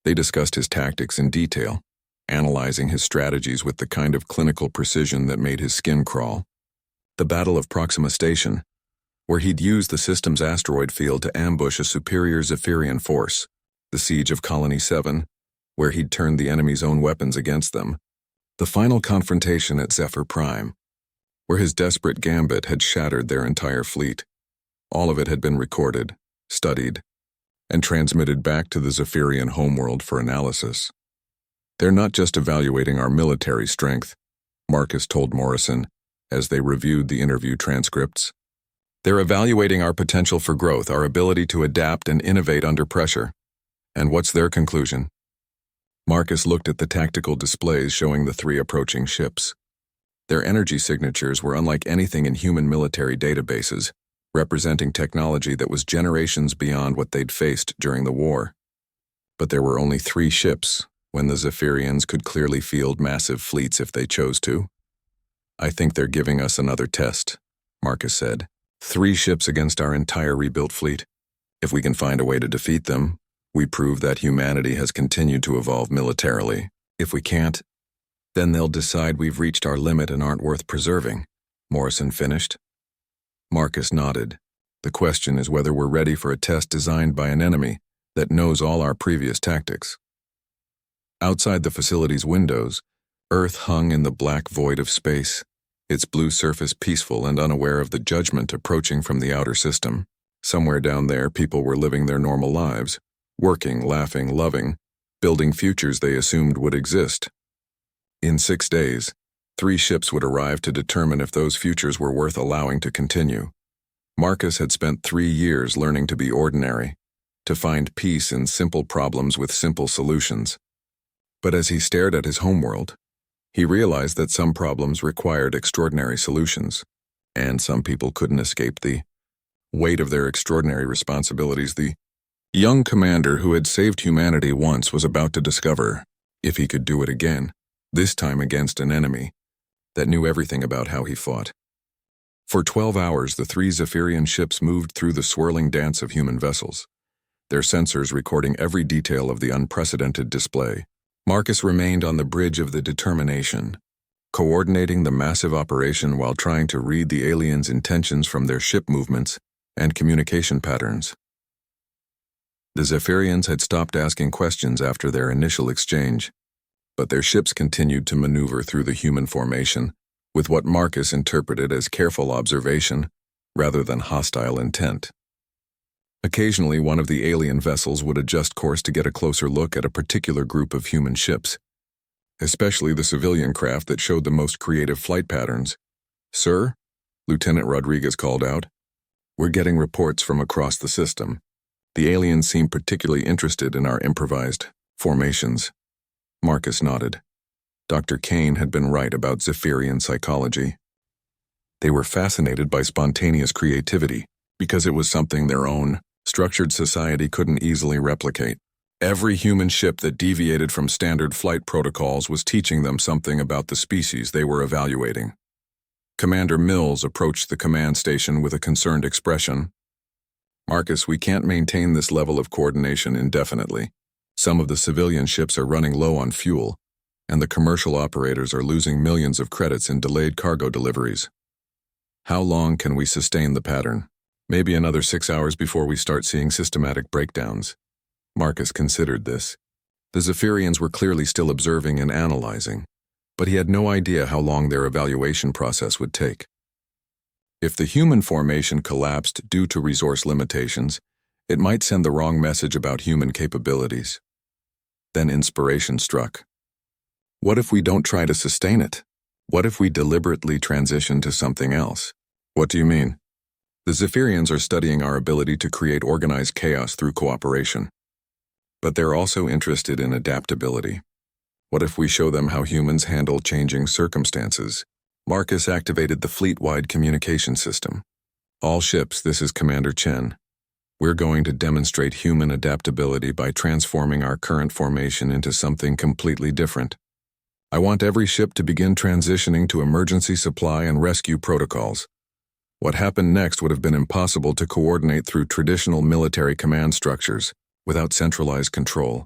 They discussed his tactics in detail, analyzing his strategies with the kind of clinical precision that made his skin crawl. The Battle of Proxima Station, where he'd used the system's asteroid field to ambush a superior Zephyrian force. The Siege of Colony 7, where he'd turned the enemy's own weapons against them. The final confrontation at Zephyr Prime, where his desperate gambit had shattered their entire fleet. All of it had been recorded, studied, and transmitted back to the Zephyrian homeworld for analysis. "They're not just evaluating our military strength," Marcus told Morrison as they reviewed the interview transcripts. "They're evaluating our potential for growth, our ability to adapt and innovate under pressure." "And what's their conclusion?" Marcus looked at the tactical displays showing the 3 approaching ships. Their energy signatures were unlike anything in human military databases, representing technology that was generations beyond what they'd faced during the war. But there were only 3 ships, when the Zephyrians could clearly field massive fleets if they chose to. "I think they're giving us another test," Marcus said. "3 ships against our entire rebuilt fleet. If we can find a way to defeat them, we prove that humanity has continued to evolve militarily. If we can't, then they'll decide we've reached our limit and aren't worth preserving." Morrison finished. Marcus nodded. "The question is whether we're ready for a test designed by an enemy that knows all our previous tactics." Outside the facility's windows, Earth hung in the black void of space, its blue surface peaceful and unaware of the judgment approaching from the outer system. Somewhere down there, people were living their normal lives, working, laughing, loving, building futures they assumed would exist. In 6 days, 3 ships would arrive to determine if those futures were worth allowing to continue. Marcus had spent 3 years learning to be ordinary, to find peace in simple problems with simple solutions. But as he stared at his homeworld, he realized that some problems required extraordinary solutions, and some people couldn't escape the weight of their extraordinary responsibilities. The young commander who had saved humanity once was about to discover if he could do it again, this time against an enemy that knew everything about how he fought. For 12 hours, the 3 Zephyrian ships moved through the swirling dance of human vessels, their sensors recording every detail of the unprecedented display. Marcus remained on the bridge of the Determination, coordinating the massive operation while trying to read the aliens' intentions from their ship movements and communication patterns. The Zephyrians had stopped asking questions after their initial exchange, but their ships continued to maneuver through the human formation with what Marcus interpreted as careful observation rather than hostile intent. Occasionally, one of the alien vessels would adjust course to get a closer look at a particular group of human ships, especially the civilian craft that showed the most creative flight patterns. "Sir," Lieutenant Rodriguez called out, "we're getting reports from across the system. The aliens seem particularly interested in our improvised formations." Marcus nodded. Dr. Kane had been right about Zephyrian psychology. They were fascinated by spontaneous creativity because it was something their own structured society couldn't easily replicate. Every human ship that deviated from standard flight protocols was teaching them something about the species they were evaluating. Commander Mills approached the command station with a concerned expression. "Marcus, we can't maintain this level of coordination indefinitely. Some of the civilian ships are running low on fuel, and the commercial operators are losing millions of credits in delayed cargo deliveries. How long can we sustain the pattern? Maybe another 6 hours before we start seeing systematic breakdowns." Marcus considered this. The Zephyrians were clearly still observing and analyzing, but he had no idea how long their evaluation process would take. If the human formation collapsed due to resource limitations, it might send the wrong message about human capabilities. Then inspiration struck. What if we don't try to sustain it? What if we deliberately transition to something else? "What do you mean?" "The Zephyrians are studying our ability to create organized chaos through cooperation. But they're also interested in adaptability. What if we show them how humans handle changing circumstances?" Marcus activated the fleet-wide communication system. "All ships, this is Commander Chen. We're going to demonstrate human adaptability by transforming our current formation into something completely different. I want every ship to begin transitioning to emergency supply and rescue protocols. What happened next would have been impossible to coordinate through traditional military command structures without centralized control.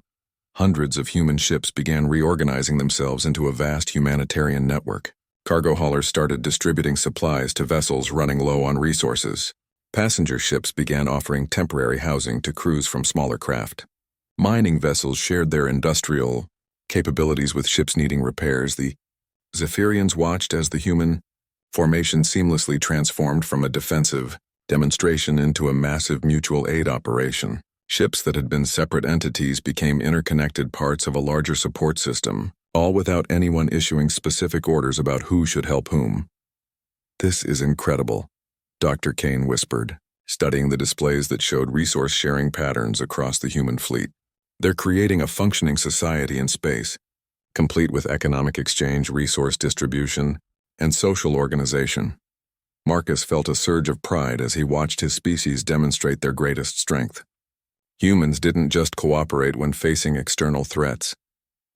Hundreds of human ships began reorganizing themselves into a vast humanitarian network. Cargo haulers started distributing supplies to vessels running low on resources. Passenger ships began offering temporary housing to crews from smaller craft. Mining vessels shared their industrial capabilities with ships needing repairs. The Zephyrians watched as the human formation seamlessly transformed from a defensive demonstration into a massive mutual aid operation. Ships that had been separate entities became interconnected parts of a larger support system, all without anyone issuing specific orders about who should help whom. "This is incredible," Dr. Kane whispered, studying the displays that showed resource-sharing patterns across the human fleet. "They're creating a functioning society in space, complete with economic exchange, resource distribution, and social organization." Marcus felt a surge of pride as he watched his species demonstrate their greatest strength. Humans didn't just cooperate when facing external threats.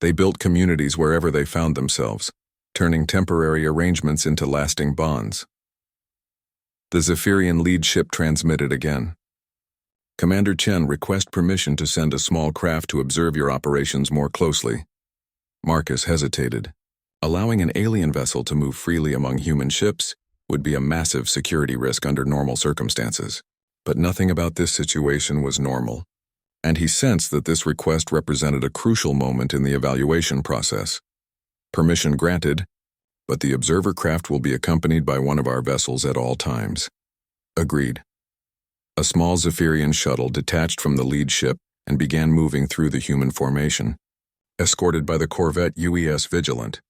They built communities wherever they found themselves, turning temporary arrangements into lasting bonds. The Zephyrian lead ship transmitted again. Commander Chen, request permission to send a small craft to observe your operations more closely. Marcus hesitated. Allowing an alien vessel to move freely among human ships would be a massive security risk under normal circumstances. But nothing about this situation was normal, and he sensed that this request represented a crucial moment in the evaluation process. Permission granted, but the observer craft will be accompanied by one of our vessels at all times. Agreed. A small Zephyrian shuttle detached from the lead ship and began moving through the human formation. Escorted by the corvette UES Vigilant,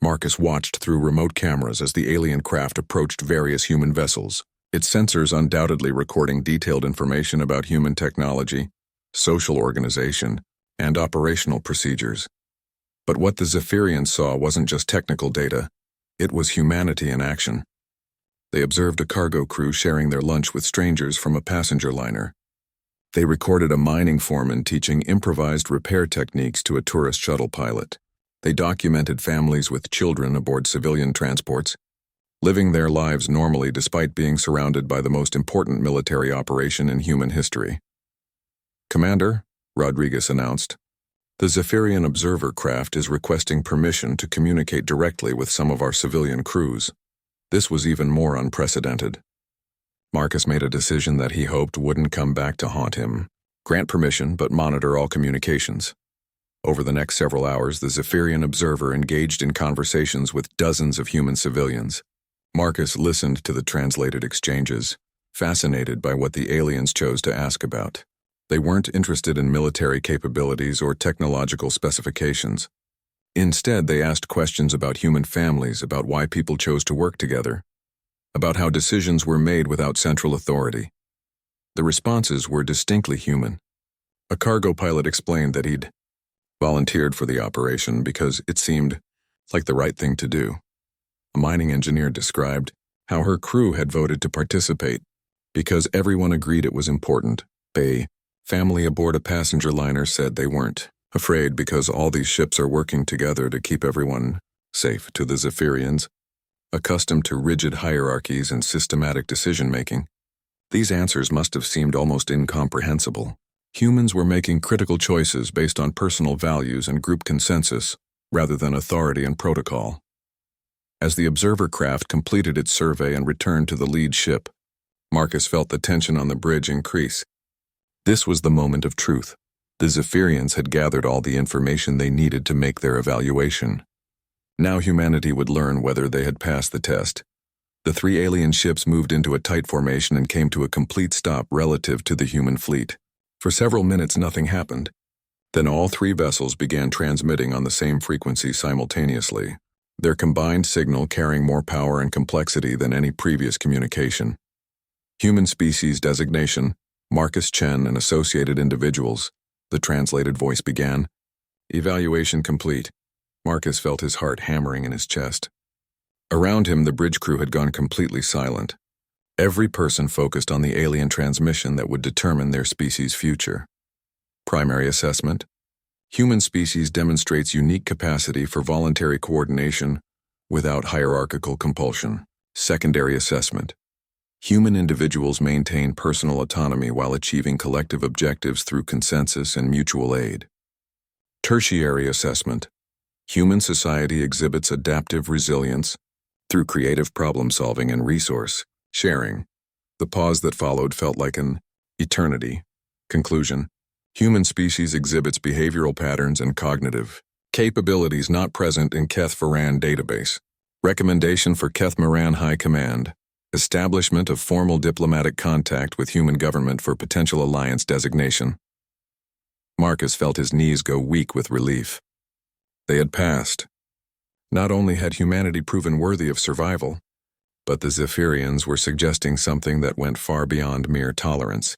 Marcus watched through remote cameras as the alien craft approached various human vessels, its sensors undoubtedly recording detailed information about human technology, social organization, and operational procedures. But what the Zephyrians saw wasn't just technical data, it was humanity in action. They observed a cargo crew sharing their lunch with strangers from a passenger liner. They recorded a mining foreman teaching improvised repair techniques to a tourist shuttle pilot. They documented families with children aboard civilian transports, living their lives normally despite being surrounded by the most important military operation in human history. Commander, Rodriguez announced, the Zephyrian observer craft is requesting permission to communicate directly with some of our civilian crews. This was even more unprecedented. Marcus made a decision that he hoped wouldn't come back to haunt him. Grant permission, but monitor all communications. Over the next several hours, the Zephyrian observer engaged in conversations with dozens of human civilians. Marcus listened to the translated exchanges, fascinated by what the aliens chose to ask about. They weren't interested in military capabilities or technological specifications. Instead, they asked questions about human families, about why people chose to work together, about how decisions were made without central authority. The responses were distinctly human. A cargo pilot explained that he'd volunteered for the operation because it seemed like the right thing to do. A mining engineer described how her crew had voted to participate because everyone agreed it was important. A family aboard a passenger liner said they weren't afraid because all these ships are working together to keep everyone safe. To the Zephyrians, accustomed to rigid hierarchies and systematic decision-making, these answers must have seemed almost incomprehensible. Humans were making critical choices based on personal values and group consensus, rather than authority and protocol. As the observer craft completed its survey and returned to the lead ship, Marcus felt the tension on the bridge increase. This was the moment of truth. The Zephyrians had gathered all the information they needed to make their evaluation. Now humanity would learn whether they had passed the test. The three alien ships moved into a tight formation and came to a complete stop relative to the human fleet. For several minutes nothing happened. Then all three vessels began transmitting on the same frequency simultaneously, their combined signal carrying more power and complexity than any previous communication. Human species designation, Marcus Chen and associated individuals, the translated voice began. Evaluation complete. Marcus felt his heart hammering in his chest. Around him, the bridge crew had gone completely silent. Every person focused on the alien transmission that would determine their species' future. Primary assessment. Human species demonstrates unique capacity for voluntary coordination without hierarchical compulsion. Secondary assessment. Human individuals maintain personal autonomy while achieving collective objectives through consensus and mutual aid. Tertiary assessment. Human society exhibits adaptive resilience through creative problem-solving and resource sharing. The pause that followed felt like an eternity. Conclusion. Human species exhibits behavioral patterns and cognitive capabilities not present in Keth Varan database. Recommendation for Keth Moran High Command. Establishment of formal diplomatic contact with human government for potential alliance designation. Marcus felt his knees go weak with relief. They had passed. Not only had humanity proven worthy of survival, but the Zephyrians were suggesting something that went far beyond mere tolerance.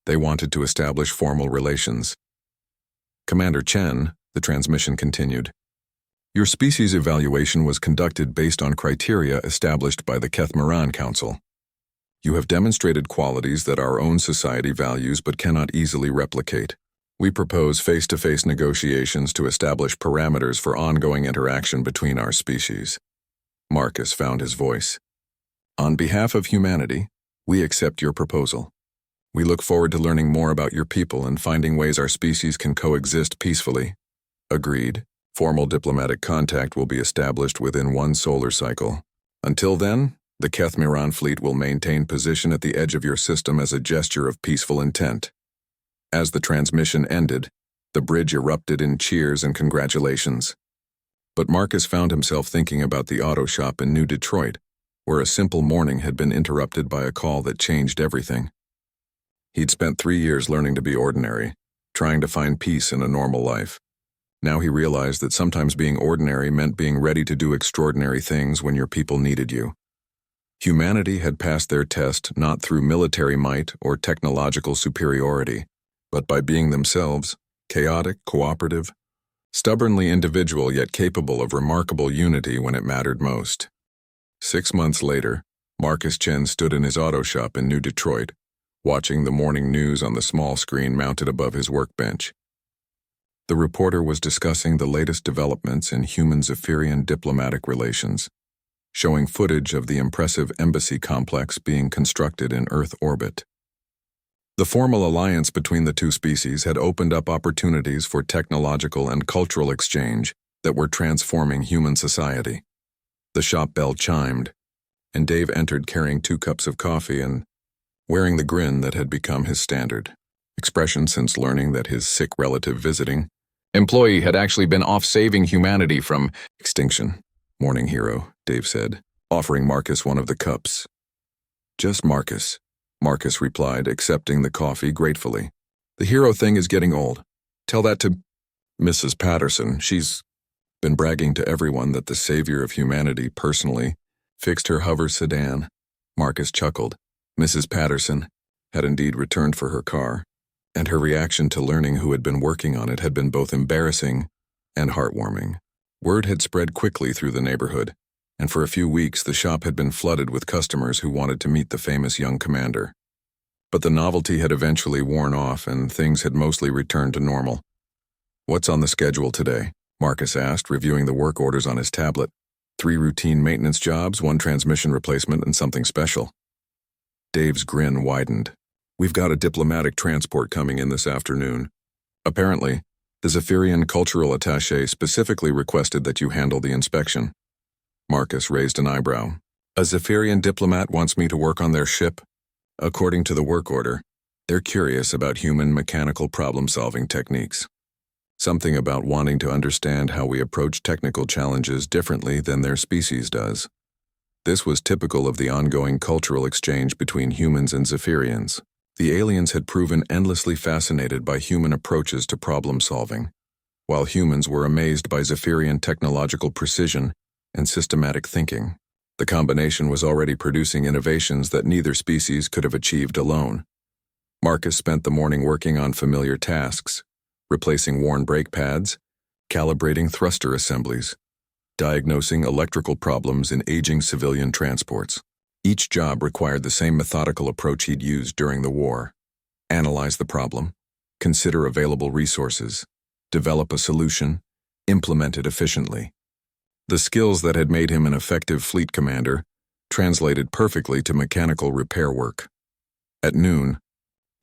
They wanted to establish formal relations. Commander Chen, the transmission continued, your species evaluation was conducted based on criteria established by the Keth Moran Council. You have demonstrated qualities that our own society values but cannot easily replicate. We propose face-to-face negotiations to establish parameters for ongoing interaction between our species. Marcus found his voice. On behalf of humanity, we accept your proposal. We look forward to learning more about your people and finding ways our species can coexist peacefully. Agreed. Formal diplomatic contact will be established within 1 solar cycle. Until then, the Kethmiran fleet will maintain position at the edge of your system as a gesture of peaceful intent. As the transmission ended, the bridge erupted in cheers and congratulations. But Marcus found himself thinking about the auto shop in New Detroit, where a simple morning had been interrupted by a call that changed everything. He'd spent 3 years learning to be ordinary, trying to find peace in a normal life. Now he realized that sometimes being ordinary meant being ready to do extraordinary things when your people needed you. Humanity had passed their test not through military might or technological superiority, but by being themselves, chaotic, cooperative, stubbornly individual yet capable of remarkable unity when it mattered most. 6 months later, Marcus Chen stood in his auto shop in New Detroit, watching the morning news on the small screen mounted above his workbench. The reporter was discussing the latest developments in human-Zephyrian diplomatic relations, showing footage of the impressive embassy complex being constructed in Earth orbit. The formal alliance between the two species had opened up opportunities for technological and cultural exchange that were transforming human society. The shop bell chimed, and Dave entered carrying 2 cups of coffee and wearing the grin that had become his standard expression since learning that his sick relative visiting employee had actually been off saving humanity from extinction. Morning, hero, Dave said, offering Marcus one of the cups. Just Marcus, Marcus replied, accepting the coffee gratefully. The hero thing is getting old. Tell that to Mrs. Patterson. She's been bragging to everyone that the savior of humanity personally fixed her hover sedan. Marcus chuckled. Mrs. Patterson had indeed returned for her car, and her reaction to learning who had been working on it had been both embarrassing and heartwarming. Word had spread quickly through the neighborhood, and for a few weeks the shop had been flooded with customers who wanted to meet the famous young commander. But the novelty had eventually worn off, and things had mostly returned to normal. What's on the schedule today? Marcus asked, reviewing the work orders on his tablet. 3 routine maintenance jobs, 1 transmission replacement, and something special. Dave's grin widened. We've got a diplomatic transport coming in this afternoon. Apparently, the Zephyrian cultural attaché specifically requested that you handle the inspection. Marcus raised an eyebrow. A Zephyrian diplomat wants me to work on their ship? According to the work order, they're curious about human mechanical problem-solving techniques. Something about wanting to understand how we approach technical challenges differently than their species does. This was typical of the ongoing cultural exchange between humans and Zephyrians. The aliens had proven endlessly fascinated by human approaches to problem-solving, while humans were amazed by Zephyrian technological precision and systematic thinking. The combination was already producing innovations that neither species could have achieved alone. Marcus spent the morning working on familiar tasks, replacing worn brake pads, calibrating thruster assemblies, diagnosing electrical problems in aging civilian transports. Each job required the same methodical approach he'd used during the war. Analyze the problem, consider available resources, develop a solution, implement it efficiently. The skills that had made him an effective fleet commander translated perfectly to mechanical repair work. At noon,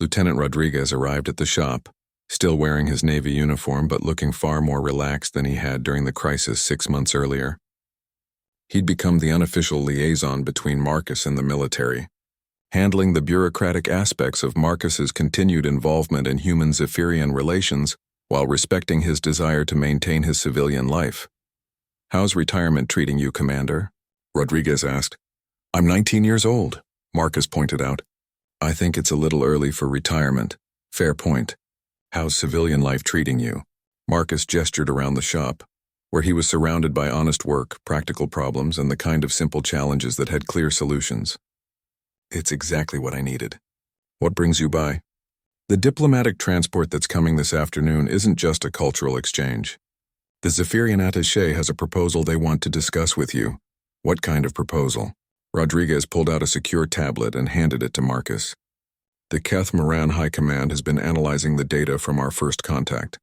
Lieutenant Rodriguez arrived at the shop, still wearing his Navy uniform but looking far more relaxed than he had during the crisis 6 months earlier. He'd become the unofficial liaison between Marcus and the military, handling the bureaucratic aspects of Marcus's continued involvement in human Zephyrian relations while respecting his desire to maintain his civilian life. How's retirement treating you, Commander? Rodriguez asked. I'm 19 years old, Marcus pointed out. I think it's a little early for retirement. Fair point. How's civilian life treating you? Marcus gestured around the shop, where he was surrounded by honest work, practical problems, and the kind of simple challenges that had clear solutions. It's exactly what I needed. What brings you by? The diplomatic transport that's coming this afternoon isn't just a cultural exchange. The Zephyrian attaché has a proposal they want to discuss with you. What kind of proposal? Rodriguez pulled out a secure tablet and handed it to Marcus. The Keth Moran High Command has been analyzing the data from our first contact.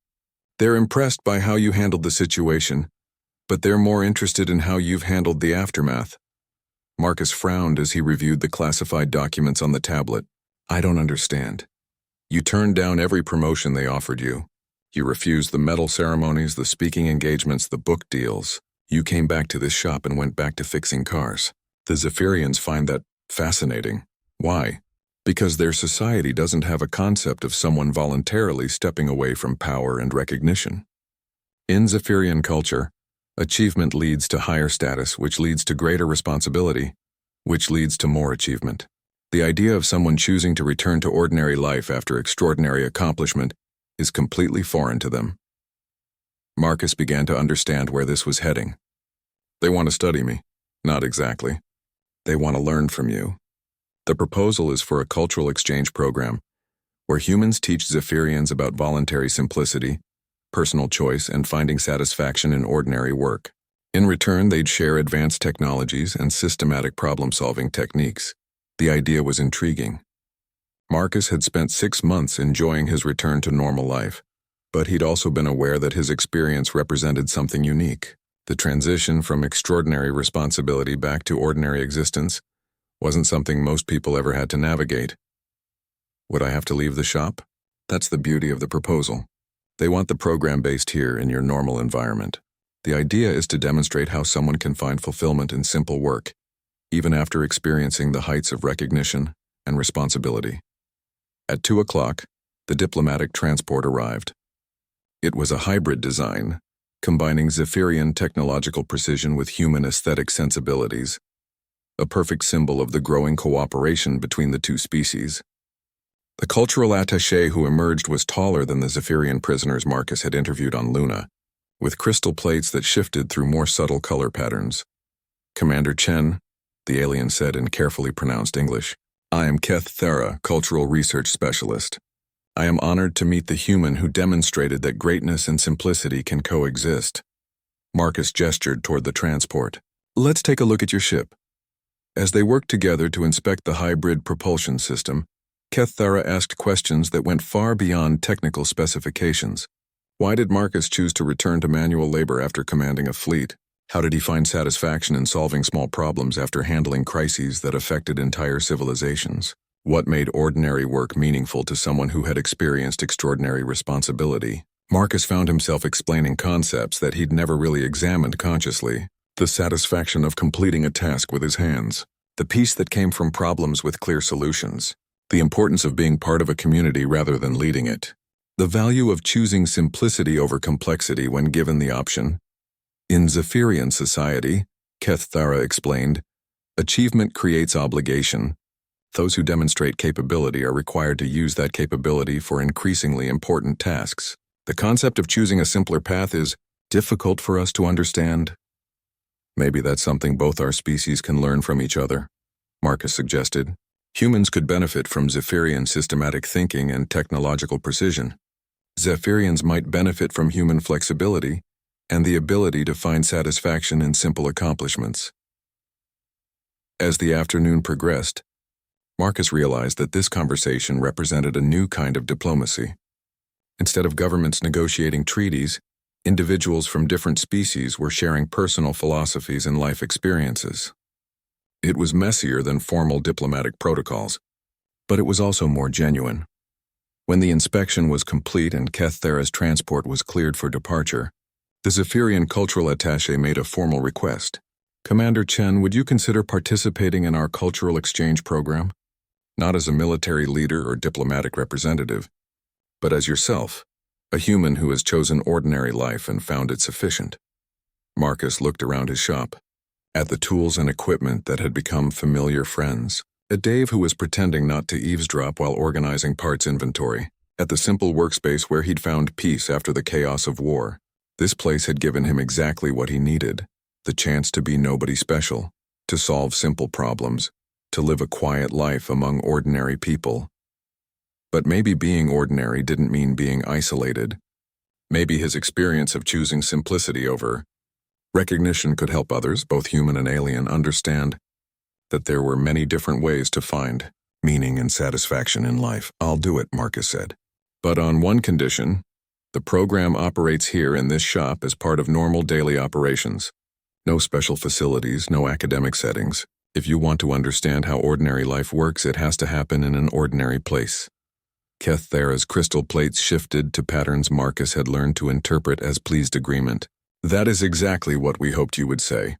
They're impressed by how you handled the situation, but they're more interested in how you've handled the aftermath. Marcus frowned as he reviewed the classified documents on the tablet. I don't understand. You turned down every promotion they offered you. You refused the medal ceremonies, the speaking engagements, the book deals. You came back to this shop and went back to fixing cars. The Zephyrians find that fascinating. Why? Because their society doesn't have a concept of someone voluntarily stepping away from power and recognition. In Zephyrian culture, achievement leads to higher status, which leads to greater responsibility, which leads to more achievement. The idea of someone choosing to return to ordinary life after extraordinary accomplishment is completely foreign to them. Marcus began to understand where this was heading. They want to study me. Not exactly. They want to learn from you. The proposal is for a cultural exchange program where humans teach Zephyrians about voluntary simplicity, personal choice, and finding satisfaction in ordinary work. In return, they'd share advanced technologies and systematic problem-solving techniques. The idea was intriguing. Marcus had spent 6 months enjoying his return to normal life, but he'd also been aware that his experience represented something unique. The transition from extraordinary responsibility back to ordinary existence wasn't something most people ever had to navigate. Would I have to leave the shop? That's the beauty of the proposal. They want the program based here in your normal environment. The idea is to demonstrate how someone can find fulfillment in simple work, even after experiencing the heights of recognition and responsibility. At 2 o'clock, the diplomatic transport arrived. It was a hybrid design, combining Zephyrian technological precision with human aesthetic sensibilities, a perfect symbol of the growing cooperation between the two species. The cultural attaché who emerged was taller than the Zephyrian prisoners Marcus had interviewed on Luna, with crystal plates that shifted through more subtle color patterns. Commander Chen, the alien said in carefully pronounced English, I am Keth Thera, Cultural Research Specialist. I am honored to meet the human who demonstrated that greatness and simplicity can coexist. Marcus gestured toward the transport. Let's take a look at your ship. As they worked together to inspect the hybrid propulsion system, Keth Thera asked questions that went far beyond technical specifications. Why did Marcus choose to return to manual labor after commanding a fleet? How did he find satisfaction in solving small problems after handling crises that affected entire civilizations? What made ordinary work meaningful to someone who had experienced extraordinary responsibility? Marcus found himself explaining concepts that he'd never really examined consciously. The satisfaction of completing a task with his hands. The peace that came from problems with clear solutions. The importance of being part of a community rather than leading it. The value of choosing simplicity over complexity when given the option. In Zephyrian society, Keth Thera explained, achievement creates obligation. Those who demonstrate capability are required to use that capability for increasingly important tasks. The concept of choosing a simpler path is difficult for us to understand. Maybe that's something both our species can learn from each other, Marcus suggested. Humans could benefit from Zephyrian systematic thinking and technological precision. Zephyrians might benefit from human flexibility and the ability to find satisfaction in simple accomplishments. As the afternoon progressed, Marcus realized that this conversation represented a new kind of diplomacy. Instead of governments negotiating treaties, individuals from different species were sharing personal philosophies and life experiences. It was messier than formal diplomatic protocols, but it was also more genuine. When the inspection was complete and Keth Thera's transport was cleared for departure, the Zephyrian cultural attaché made a formal request. Commander Chen, would you consider participating in our cultural exchange program? Not as a military leader or diplomatic representative, but as yourself, a human who has chosen ordinary life and found it sufficient. Marcus looked around his shop, at the tools and equipment that had become familiar friends, at Dave who was pretending not to eavesdrop while organizing parts inventory, at the simple workspace where he'd found peace after the chaos of war. This place had given him exactly what he needed, the chance to be nobody special, to solve simple problems, to live a quiet life among ordinary people. But maybe being ordinary didn't mean being isolated. Maybe his experience of choosing simplicity over recognition could help others, both human and alien, understand that there were many different ways to find meaning and satisfaction in life. I'll do it, Marcus said. But on one condition: the program operates here in this shop as part of normal daily operations. No special facilities, no academic settings. If you want to understand how ordinary life works, it has to happen in an ordinary place. Keththera's crystal plates shifted to patterns Marcus had learned to interpret as pleased agreement. That is exactly what we hoped you would say.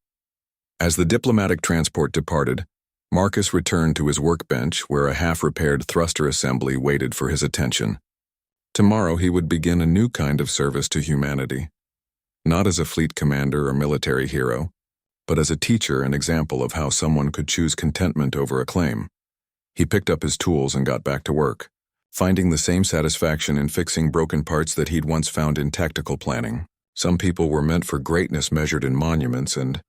As the diplomatic transport departed, Marcus returned to his workbench where a half-repaired thruster assembly waited for his attention. Tomorrow he would begin a new kind of service to humanity. Not as a fleet commander or military hero, but as a teacher and example of how someone could choose contentment over acclaim. He picked up his tools and got back to work, finding the same satisfaction in fixing broken parts that he'd once found in tactical planning. Some people were meant for greatness measured in monuments, and